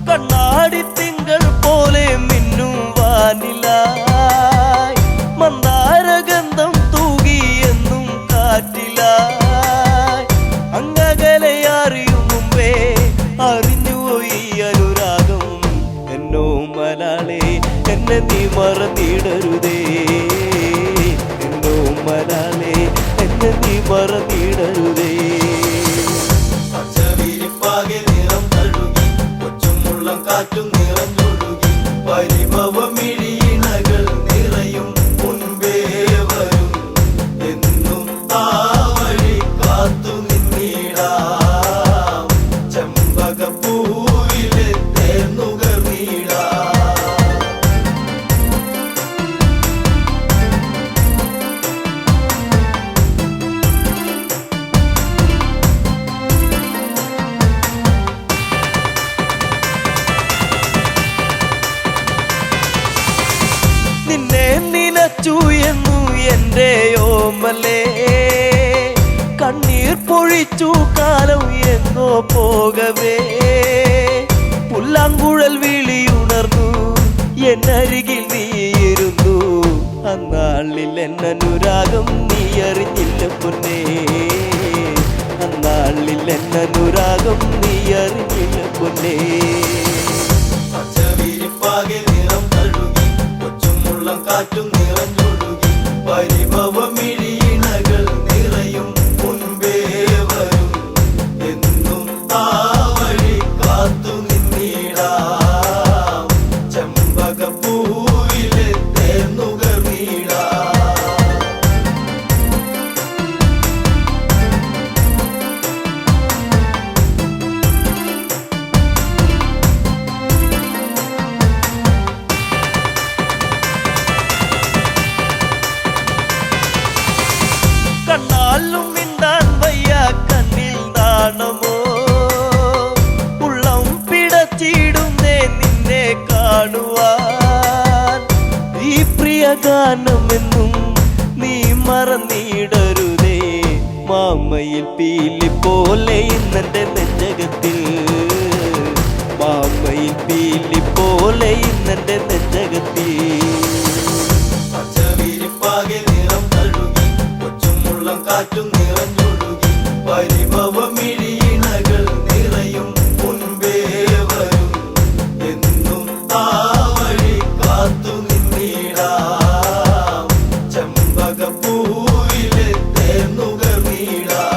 B: കണ്ണാടി തിങ്കൾ പോലെ മിന്നും വാനിലായി മന്ദാരഗന്ധം തൂകി എന്നും കാറ്റിലായി അങ്ങകലെ അറിയും മുമ്പേ അറിഞ്ഞുപോയി അനുരാഗം എന്നോ മലാളെ എന്നെ നീ മറന്നിടരുതേ എന്നോ മലാളെ എന്നെ നീ മറന്നിടരുതേ
A: പച്ചവിരിപ്പാകെ നിറം തഴുകി കൊച്ചുമുള്ളം കാറ്റും നിറഞ്ഞൊഴുകി പരിഭവമിഴിയിണകൾ നിറയും മുൻപേ വരും എന്നും ആ വഴി കാത്തു നിന്നിടാം ചെമ്പകപ്പൂവിലെ തേനുകർന്നിടാം
B: നിന്നെ നിനച്ചു എന്നു എൻ്റെ ഓമലേ കണ്ണീർ പൊഴിച്ചു കാലം എന്നോ പോകവേ പുല്ലാങ്കുഴൽ വിളിയുണർന്നു എന്നരികിൽ നീയിരുന്നു അന്നാളിൽ എന്നനുരാഗം നീ അറിഞ്ഞില്ല പൊന്നേ അന്നാളിൽ എന്നനുരാഗം നീ അറിഞ്ഞില്ല പൊന്നേ
A: പച്ചവിരിപ്പാകെ നിറം തഴുകി കൊച്ചുമുള്ളം കാറ്റും നിറഞ്ഞൊഴുകി പരിഭവമിഴിയിണകൾ നിറയും മുൻപേ വരും എന്നും ആ വഴി കാത്തു നിന്നിടാം ചെമ്പകപ്പൂവിലെ തേനുകർന്നിടാം
B: കണ്ണാലും മിണ്ടാൻ വയ്യ കണ്ണിൽ നാണമോ ഉള്ളം പിടച്ചിടുന്നേ നിന്നെ കാണുവാൻ ഈ പ്രിയ ഗാനമെന്നും നീ മറന്നിടരുതേ മാമയിൽ പീലി പോലെ ഇന്നെന്റെ നെഞ്ചകത്തിൽ മാമയിൽ പീലി പോലെ ഇന്നെന്റെ നെഞ്ചകത്തിൽ
A: പച്ചവിരിപ്പാകെ നിറം തഴുകി കൊച്ചുമുള്ളം കാറ്റും നിറഞ്ഞൊഴുകി പരിഭവമിഴിയിണകൾ നിറയും മുൻപേ വരും എന്നും ആ വഴി കാത്തു നിന്നിടാം ചെമ്പകപ്പൂവിലെ തേനുകർന്നിടാം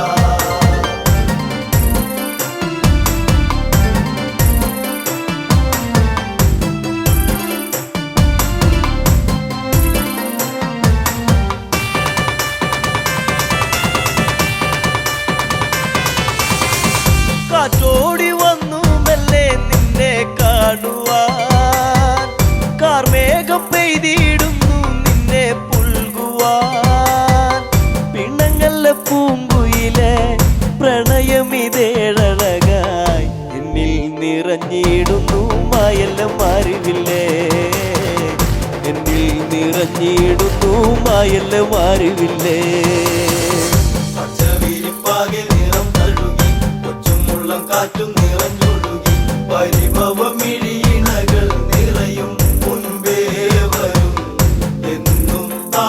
B: കാറ്റോടി വന്നു മെല്ലെ നിന്നെ കാണുവാൻ കാർമേഘം പെയ്തിടുന്നു നിന്നെ പുൽകുവാൻ പിണങ്ങല്ല പൂങ്കുയിലെ പ്രണയമിതേഴഴകായി എന്നിൽ നിറഞ്ഞിടുന്നു മായെല്ലാം അറിവില്ലേ എന്നിൽ നിറഞ്ഞിടുന്നു മായെല്ലാം അറിവില്ലേ
A: പച്ചവിരിപ്പാകെ നിറം തഴുകി കൊച്ചുമുള്ളം കാറ്റും നിറഞ്ഞൊഴുകി പരിഭവമിഴിയിണകൾ നിറയും മുൻപേ വരും എന്നും ആ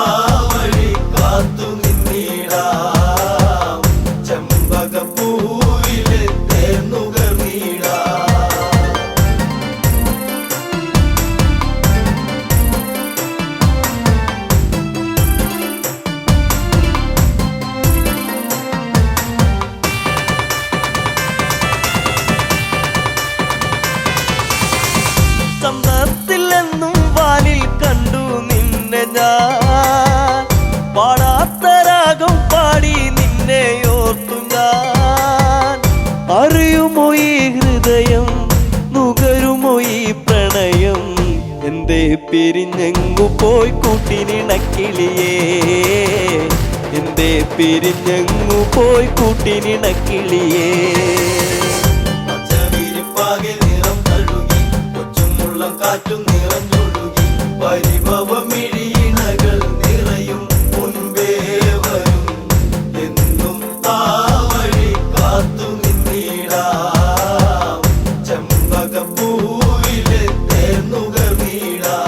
A: വഴി കാത്തു നിന്നിടാം ചെമ്പകപ്പൂവിലെ തേനുകർന്നിടാം
B: പിരിഞ്ഞെങ്ങു പോയി കൂട്ടിനിണക്കിളിയേ എന്തേ പിരിഞ്ഞെങ്ങു പോയി കൂട്ടിനിണക്കിളിയേ
A: പച്ചവിരിപ്പാകെ നിറം തഴുകി കൊച്ചുമുള്ളം കാറ്റും നിറഞ്ഞൊഴുകി പരിഭവമിഴിയിണകൾ നിറയും മുൻപേ വരും എന്നും ആ വഴി കാത്തു നിന്നിടാം ചെമ്പകപ്പൂവിലെ തേന്നുകർന്നിടാം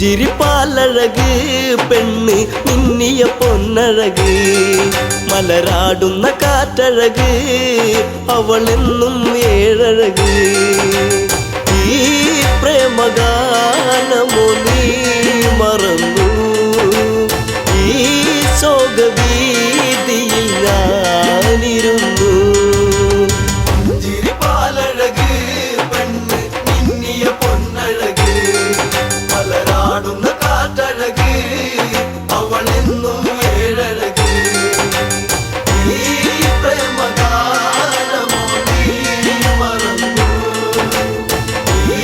B: പുഞ്ചിരിപ്പാലഴക് പെണ്ണ് മിന്നിയ പൊന്നഴക് മലരാടുന്ന കാറ്റഴക് അവളെന്നും ഏഴഴക് ഈ പ്രേമഗാനമോ നീ മറന്നു ഈ ശോകവീതിയിൽ ഞാനിരുന്നു
A: ചിരിപ്പാലഴക് പെണ്ണ് മിന്നിയ പൊന്നഴക് മലരാടുന്ന കാറ്റഴക് അവളെന്നും ഏഴഴക് ഈ പ്രേമഗാനമോ നീ മറന്നു ഈ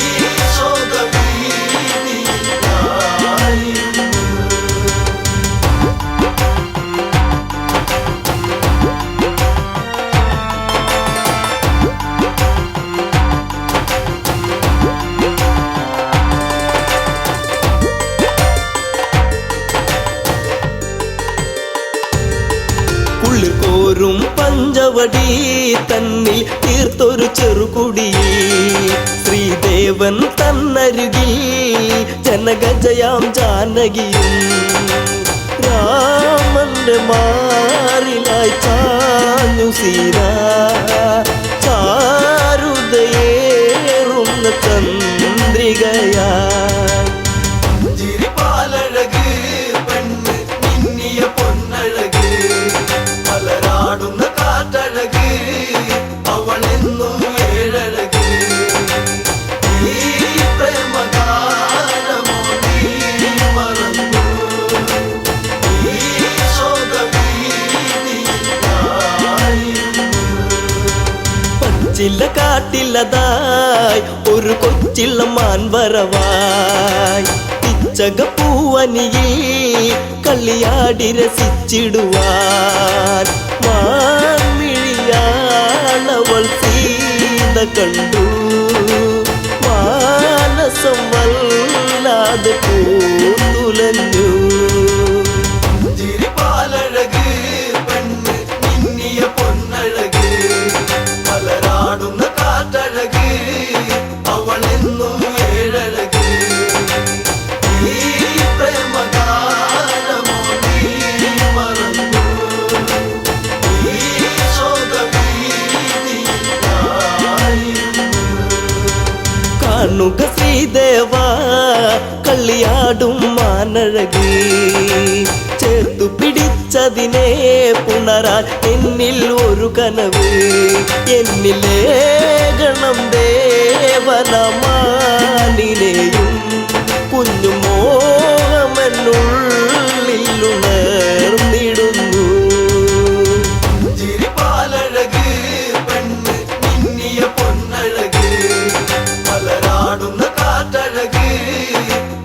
A: ശോകവീതിയിൽ ഞാനിരുന്നു
B: കോരും പഞ്ചവടി തന്നിൽ തീർത്തൊരു ചെറുകുടി ശ്രീദേവൻ തന്നരുകിൽ ജനഗജയാം ജാനകിയും രാമന്റെ മാറിലായി ചാഞ്ഞു സീര ചാരുതയേറുന്ന ചന്ദ്രികയായി
A: ചിരിപ്പാലഴക് പെണ്ണ് മിന്നിയ പൊന്നഴക് മലരാടുന്ന കാറ്റഴക് അവളെന്നും ഏഴഴക് ഈ പ്രേമഗാനമോ നീ മറന്നു ഈ ശോകവീതിയിൽ ഞാനിരുന്നു
B: പച്ചില്ല കാട്ടില്ലതായി ഒരു കൊച്ചിള്ള മാൻവരവായി പിച്ചകപ്പൂവനിയിൽ കളിയാടി രസിച്ചിടുവാൻ മാൻമിഴിയാളവൾ സീത കണ്ടു മാനസം വല്ലാതെ പൂത്തുലഞ്ഞു
A: ചിരിപ്പാലഴക് പെണ്ണ് മിന്നിയ പൊന്നഴക് മലരാടുന്ന കാറ്റഴക് അവളെന്നും ഏഴഴക് ഈ പ്രേമഗാനമോ നീ മറന്നു ഈ ശോകവീതിയിൽ ഞാനിരുന്നു
B: കാണുക ശ്രീദേവ കളിയാടും മാനഴകി ചേർത്തു പിടിച്ചതിനെ പുണരാൻ എന്നിൽ ഒരു കനവ് എന്നിലേ ഗണം ദേവനമാനിനെയും കുഞ്ഞു മോഹമെന്നുള്ളിൽ ഉണർന്നിടുന്നു
A: ചിരിപ്പാലഴക് പെണ്ണ് മിന്നിയ പൊന്നഴക് മലരാടുന്ന കാറ്റഴക്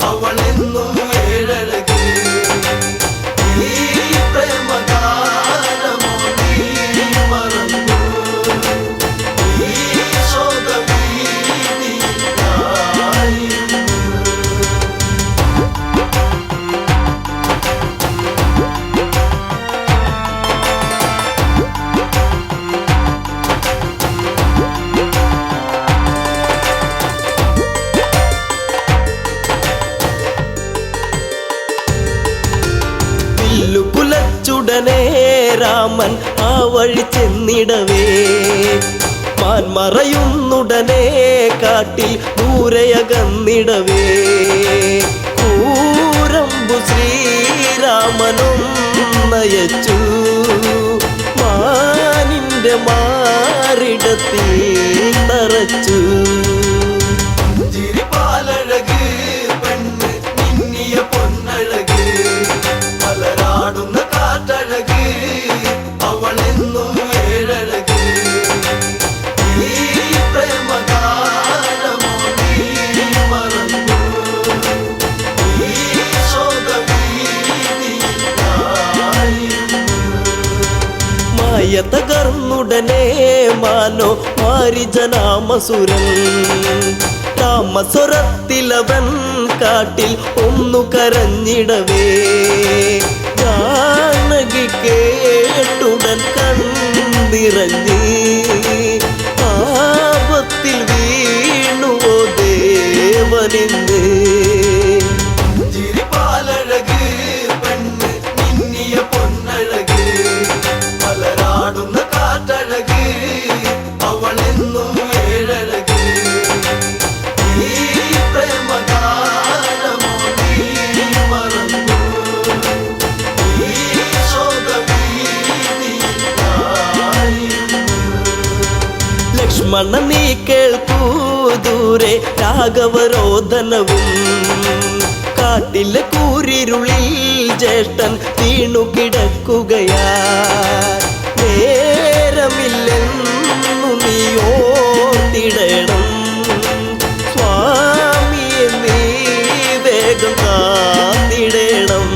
A: അവളെന്നും ഏഴഴക് ഈ പ്രേമഗാനമോ നീ മറന്നു ഈ ശോകവീതിയിൽ ഞാനിരുന്നു
B: കുലച്ചുടനെ രാമൻ ആ വഴി ചെന്നിടവേ മാൻ മറയുന്നുടനെ കാട്ടിൽ ദൂരയകന്നിടവേ കൂരമ്പു ശ്രീരാമനും നയച്ചു മാനിൻ നിന്റെ മാറിടത്തിൽ തറച്ചു.
A: ചിരിപ്പാലഴക് പെണ്ണ് മിന്നിയ പൊന്നഴക് മലരാടുന്ന കാറ്റഴക് അവളെന്നും ഏഴഴക്. ഈ പ്രേമഗാനമോ നീ മറന്നു ഈ ശോകവീതിയിലായിരുന്നു.
B: മായ തകർന്നുടനെ മാനോ മാരിജനാമസുരൻ. രാമസ്വരത്തിലവൻ കാട്ടിൽ ഒന്നു കരഞ്ഞിടവേ ജാനകി കേട്ടുടൻ കണ്ണിറങ്ങി. ആപത്തിൽ വീണുവോ ദേവനിന്ന്.
A: ചിരിപ്പാലഴക് പെണ്ണ് മിന്നിയ പൊന്നഴക് മലരാടുന്ന കാറ്റഴക് അവളെന്നും ഏഴഴക്. ഈ പ്രേമഗാനമോ നീ മറന്നു ഈ ശോകവീതിയിലായിരുന്നു.
B: ലക്ഷ്മണ നീ കേൾക്കൂ ദൂരെ രാഘവരോധനവും. കാട്ടിലെ കൂരിരുളിൽ ജ്യേഷ്ഠൻ വീണു കിടക്കുകയാ. നേരമില്ലെന്നു നീ ഓർത്തിടണം. സ്വാമിയെ നീ വേഗം കാത്തിടണം.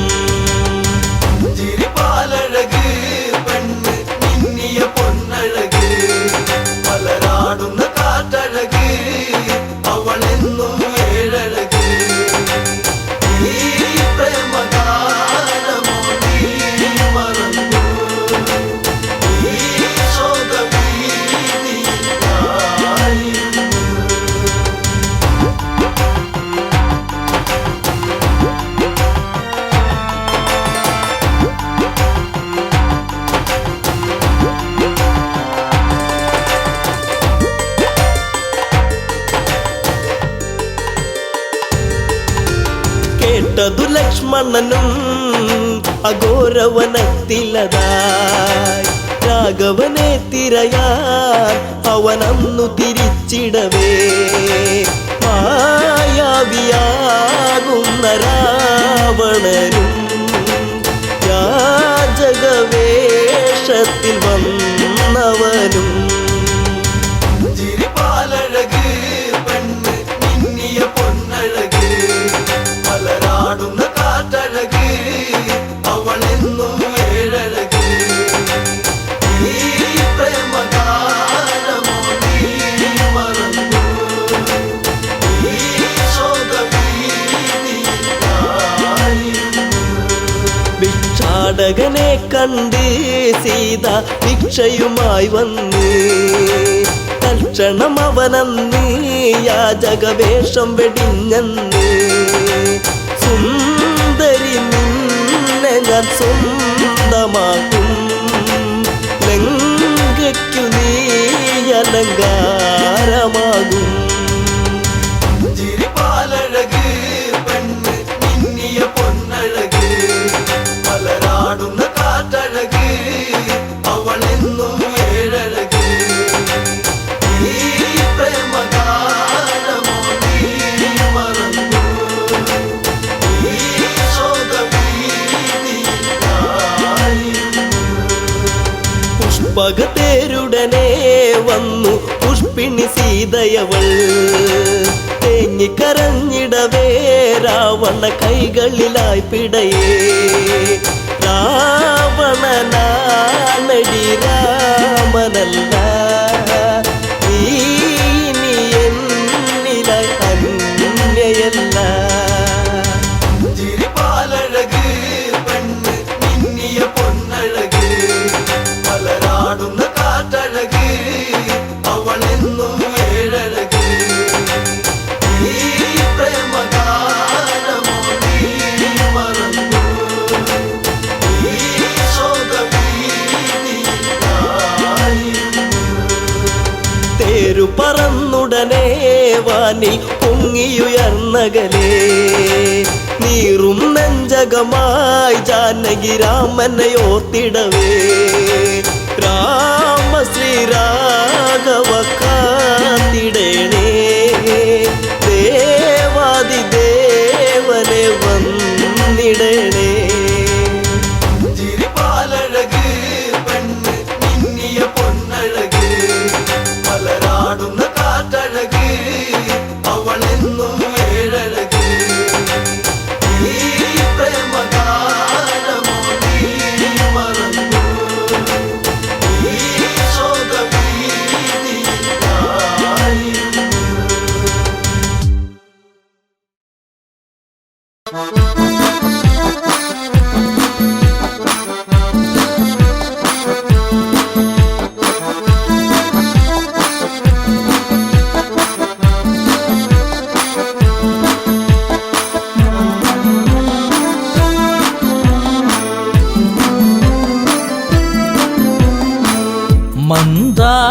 A: ചിരിപ്പാലഴക് പെണ്ണ് മിന്നിയ പൊന്നഴക് മലരാടുന്ന കാറ്റഴക് അവളെന്നും ഏഴഴക്. ഈ പ്രേമഗാനമോ നീ മറന്നു ഈ ശോകവീതിയിലായിരുന്നു.
B: കേട്ടതു ലക്ഷ്മണനും അഘോരവനത്തിലതായി. രാഘവനെ തിരയാൻ അവനന്നു തിരിച്ചിടവേ മായാവിയാകുന്ന രാവണനും യാചകവേഷത്തിൽ വന്നവനും.
A: ചിരിപ്പാലഴക് പെണ്ണ് മിന്നിയ പൊന്നഴക് മലരാടുന്ന കാറ്റഴക് അവളെന്നും ഏഴഴക്. ഈ പ്രേമഗാനമോ നീ മറന്നു ഈ ശോകവീതിയിലായിരുന്നു.
B: ഭിക്ഷാടകനെ കണ്ട് സീത ഭിക്ഷയുമായി വന്ന്. തൽക്ഷണം അവനന്ന് യാചകവേഷം വെടിഞ്ഞന്ന്. സുന്ദരി നിന്നെ ഞാൻ സ്വന്തമാക്കും. ലങ്കയ്ക്കു നീ അലങ്കാരമാകും.
A: ചിരിപ്പാലഴക് പെണ്ണ് മിന്നിയ പൊന്നഴക് മലരാടുന്ന കാറ്റഴക് അവളെന്നും ഏഴഴക്. ഈ പ്രേമഗാനമോ നീ മറന്നു ഈ ശോകവീതിയിലായിരുന്നു.
B: പുഷ്പകത്തേരുടനെ വന്നു പുഷ്പിണി സീതയവൾ. തേങ്ങിക്കരഞ്ഞിടവേ രാവണ കൈകളിലായി പിടയേ. രാവണനാണടി രാമനല്ല. നീ ഇനി എന്നിലായി അന്യയല്ല.
A: ചിരിപ്പാലഴക് പെണ്ണ് മിന്നിയ പൊന്നഴക് മലരാടുന്ന കാറ്റഴക് അവളെന്നും ഏഴഴക്. ഈ പ്രേമഗാനമോ നീ മറന്നു ഈ ശോകവീതിയിലായിരുന്നു.
B: തേരു പറന്നുടനെ വാനിൽ പൊങ്ങിയുയർന്നകലേ. നീറും നെഞ്ചകമായി ജാനകി രാമനെ ഓർത്തിടവേ. രാമസ്യ ശ്രീരാഘവ കാത്തിടണേ ദേവാദിദേവനെ വന്നിടണേ
A: ചിരിപ്പാലഴക് പെണ്ണ് മിന്നിയ പൊന്നഴക് മലരാടുന്ന കാറ്റഴക് അവളെന്നും ഏഴഴക് ഈ പ്രേമഗാനമോ നീ മറന്നു ഈ ശോകവീതിയിലായിരുന്നു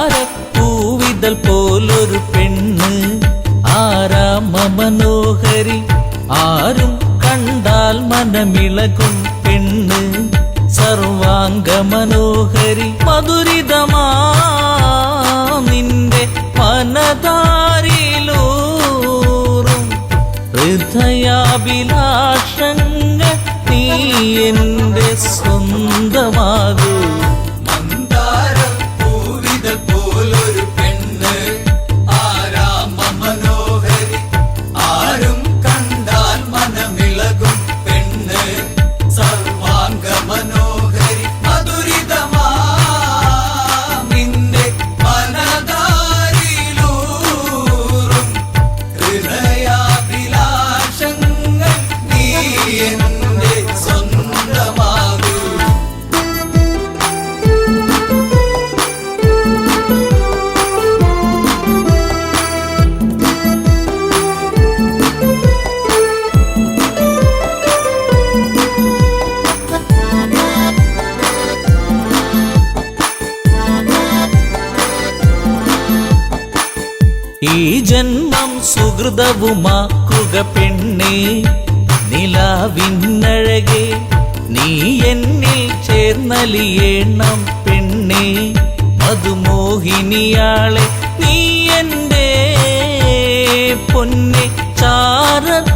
E: മന്ദാരപ്പൂവിതൾ പോലൊരു പെണ്ണ് ആരാമ മനോഹരി ആരും കണ്ടാൽ മനമിളകും പെണ്ണ് സർവാംഗ മനോഹരി മധുരിതമാ നിന്റെ മനതാരിലൂറും ഹൃദയാഭിലാഷങ്ങൾ നീ എന്റെ സ്വന്തമാകൂ
A: പോലൊരു പെണ്ണ് ആരാമ മനോഹരി ആരും കണ്ടാൽ മനമിളകും പെണ്ണ് സർവാംഗ മനോഹരി മധുരിതമാ നിന്റെ മനതാരിലൂറും ഹൃദയാഭിലാഷങ്ങൾ നീ എന്റെ സ്വന്തമാകൂ
E: ഈ ജന്മം സുഹൃതവുമാക്കുക പെണ്ണേ നിലാവിന്നഴകെ നീ എന്നിൽ ചേർന്നലിയേണം പെണ്ണേ മധുമോഹിനിയാളെ നീ എൻ്റെ പൊന്നെ ചാരത്തണഞ്ഞാൽ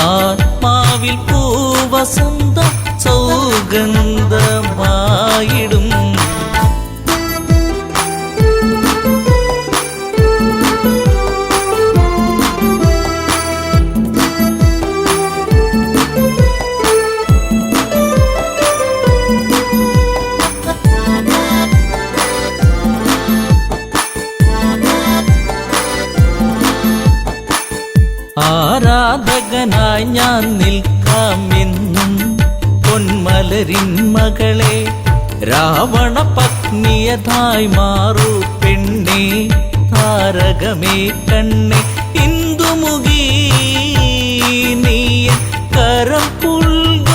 E: ആത്മാവിൽ പൂവസന്ത സൗഗന്ധമായിടും ആരാധകനായി ഞാൻ നിൽക്കാമെന്നും പൊന്മലരിൻ മകളെ രാവണ പത്നിയതായി മാറൂ പെണ്ണേ താരകമേ കണ്ണേ ഇന്ദുമുഖി നീയ കരം പുൽകുവാനായി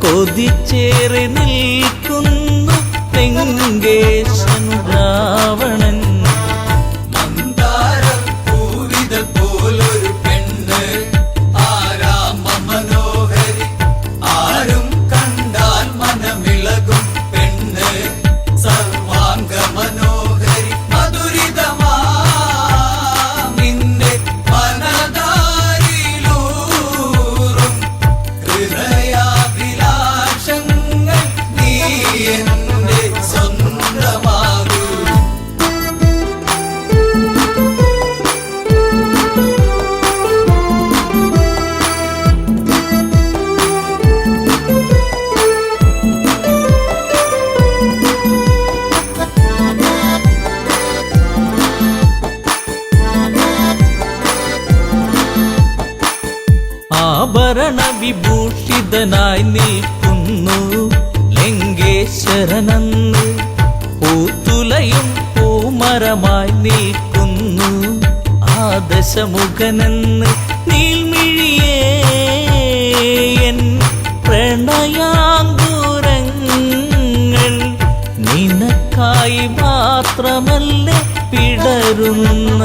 E: കൊതിച്ചേറി നിൽക്കുന്നു തെങ്കേശൻ രാവണൻ
A: പോലൊരു പെണ്ണ് ആരാമ മനോഹരി ആരും കണ്ടാൽ മനമിളകും പെണ്ണ് സർവാംഗ മനോഹരി മധുരിതമാ നിന്റെ മനതാരിലൂറും ഹൃദയാഭിലാഷങ്ങൾ നീ എന്റെ സ്വന്തമാകൂ
E: ആഭരണ വിഭൂഷിതനായി നിൽക്കുന്നു ലങ്കേശ്വരനന്ന് പൂത്തുലയും പൂമരമായി നിൽക്കുന്നു ആദശമുഖനെന്ന് നീൽമിഴിയേ എൻ പ്രണയാങ്കുരങ്ങൾ നിനക്കായി മാത്രമല്ലേ പിടരുന്നതിന്ന്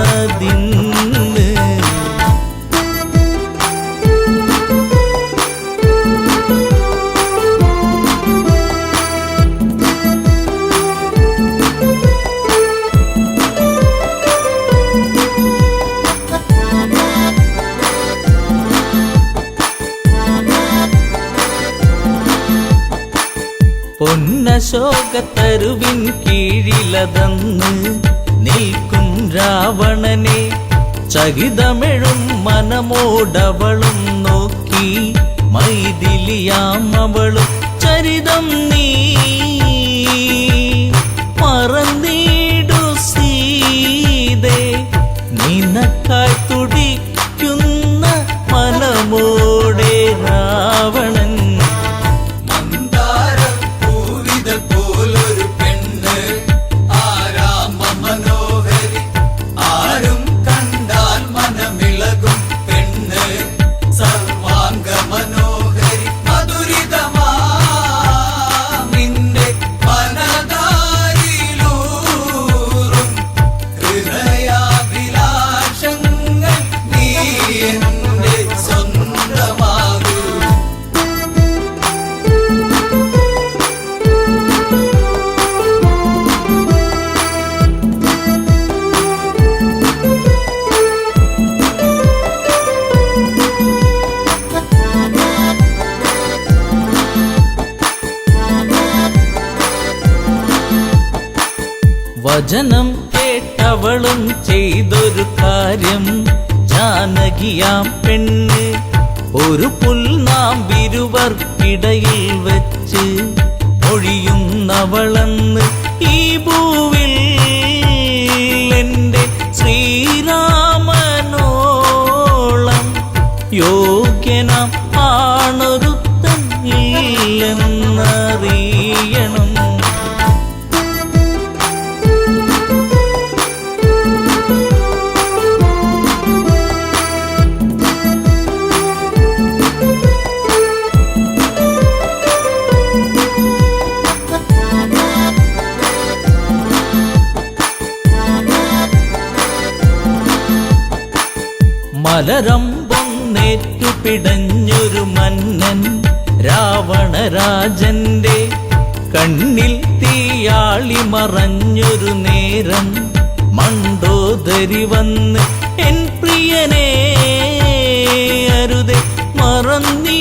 E: പൊന്നശോകത്തരുവിൻ കീഴിലതന്ന് നിൽക്കും രാവണനെ ചകിതമെഴും മനമോടവളും നോക്കി മൈഥിലിയാം അവളും ചരിതം നീ മറന്നീടു സീതേ നിനക്കായി തുടിക്കുന്ന മനമോടെ രാവണൻ
A: മന്ദാരപ്പൂവിതൾ പോലൊരു പെണ്ണ് ആരാമ മനോഹരി ആരും കണ്ടാൽ മനമിളകും പെണ്ണ് സർവാംഗ മനോഹരി മധുരിതമാ നിന്റെ മനതാരിലൂറും ഹൃദയാഭിലാഷങ്ങൾ നീ എന്റെ സ്വന്തമാകൂ
E: വചനം കേട്ടവളും ചെയ്തൊരു കാര്യം ജാനകിയാം പെണ്ണ് ഒരു പുൽനാമ്പിരുവർക്കിടയിൽ വെച്ച് ഒഴിയുന്നവളെന്ന് ഈ ഭൂവിൽ എൻ്റെ ശ്രീരാമനോളം യോഗ്യനാം ആണൊരുത്തൻ ഇല്ലെന്നറിയണം. മലരമ്പൊന്നേറ്റു പിടഞ്ഞൊരു മന്നൻ രാവണരാജന്റെ കണ്ണിൽ തീയാളി മറഞ്ഞൊരു നേരം മണ്ടോദരി വന്ന് എൻ പ്രിയനെ അരുതെ മറന്നീ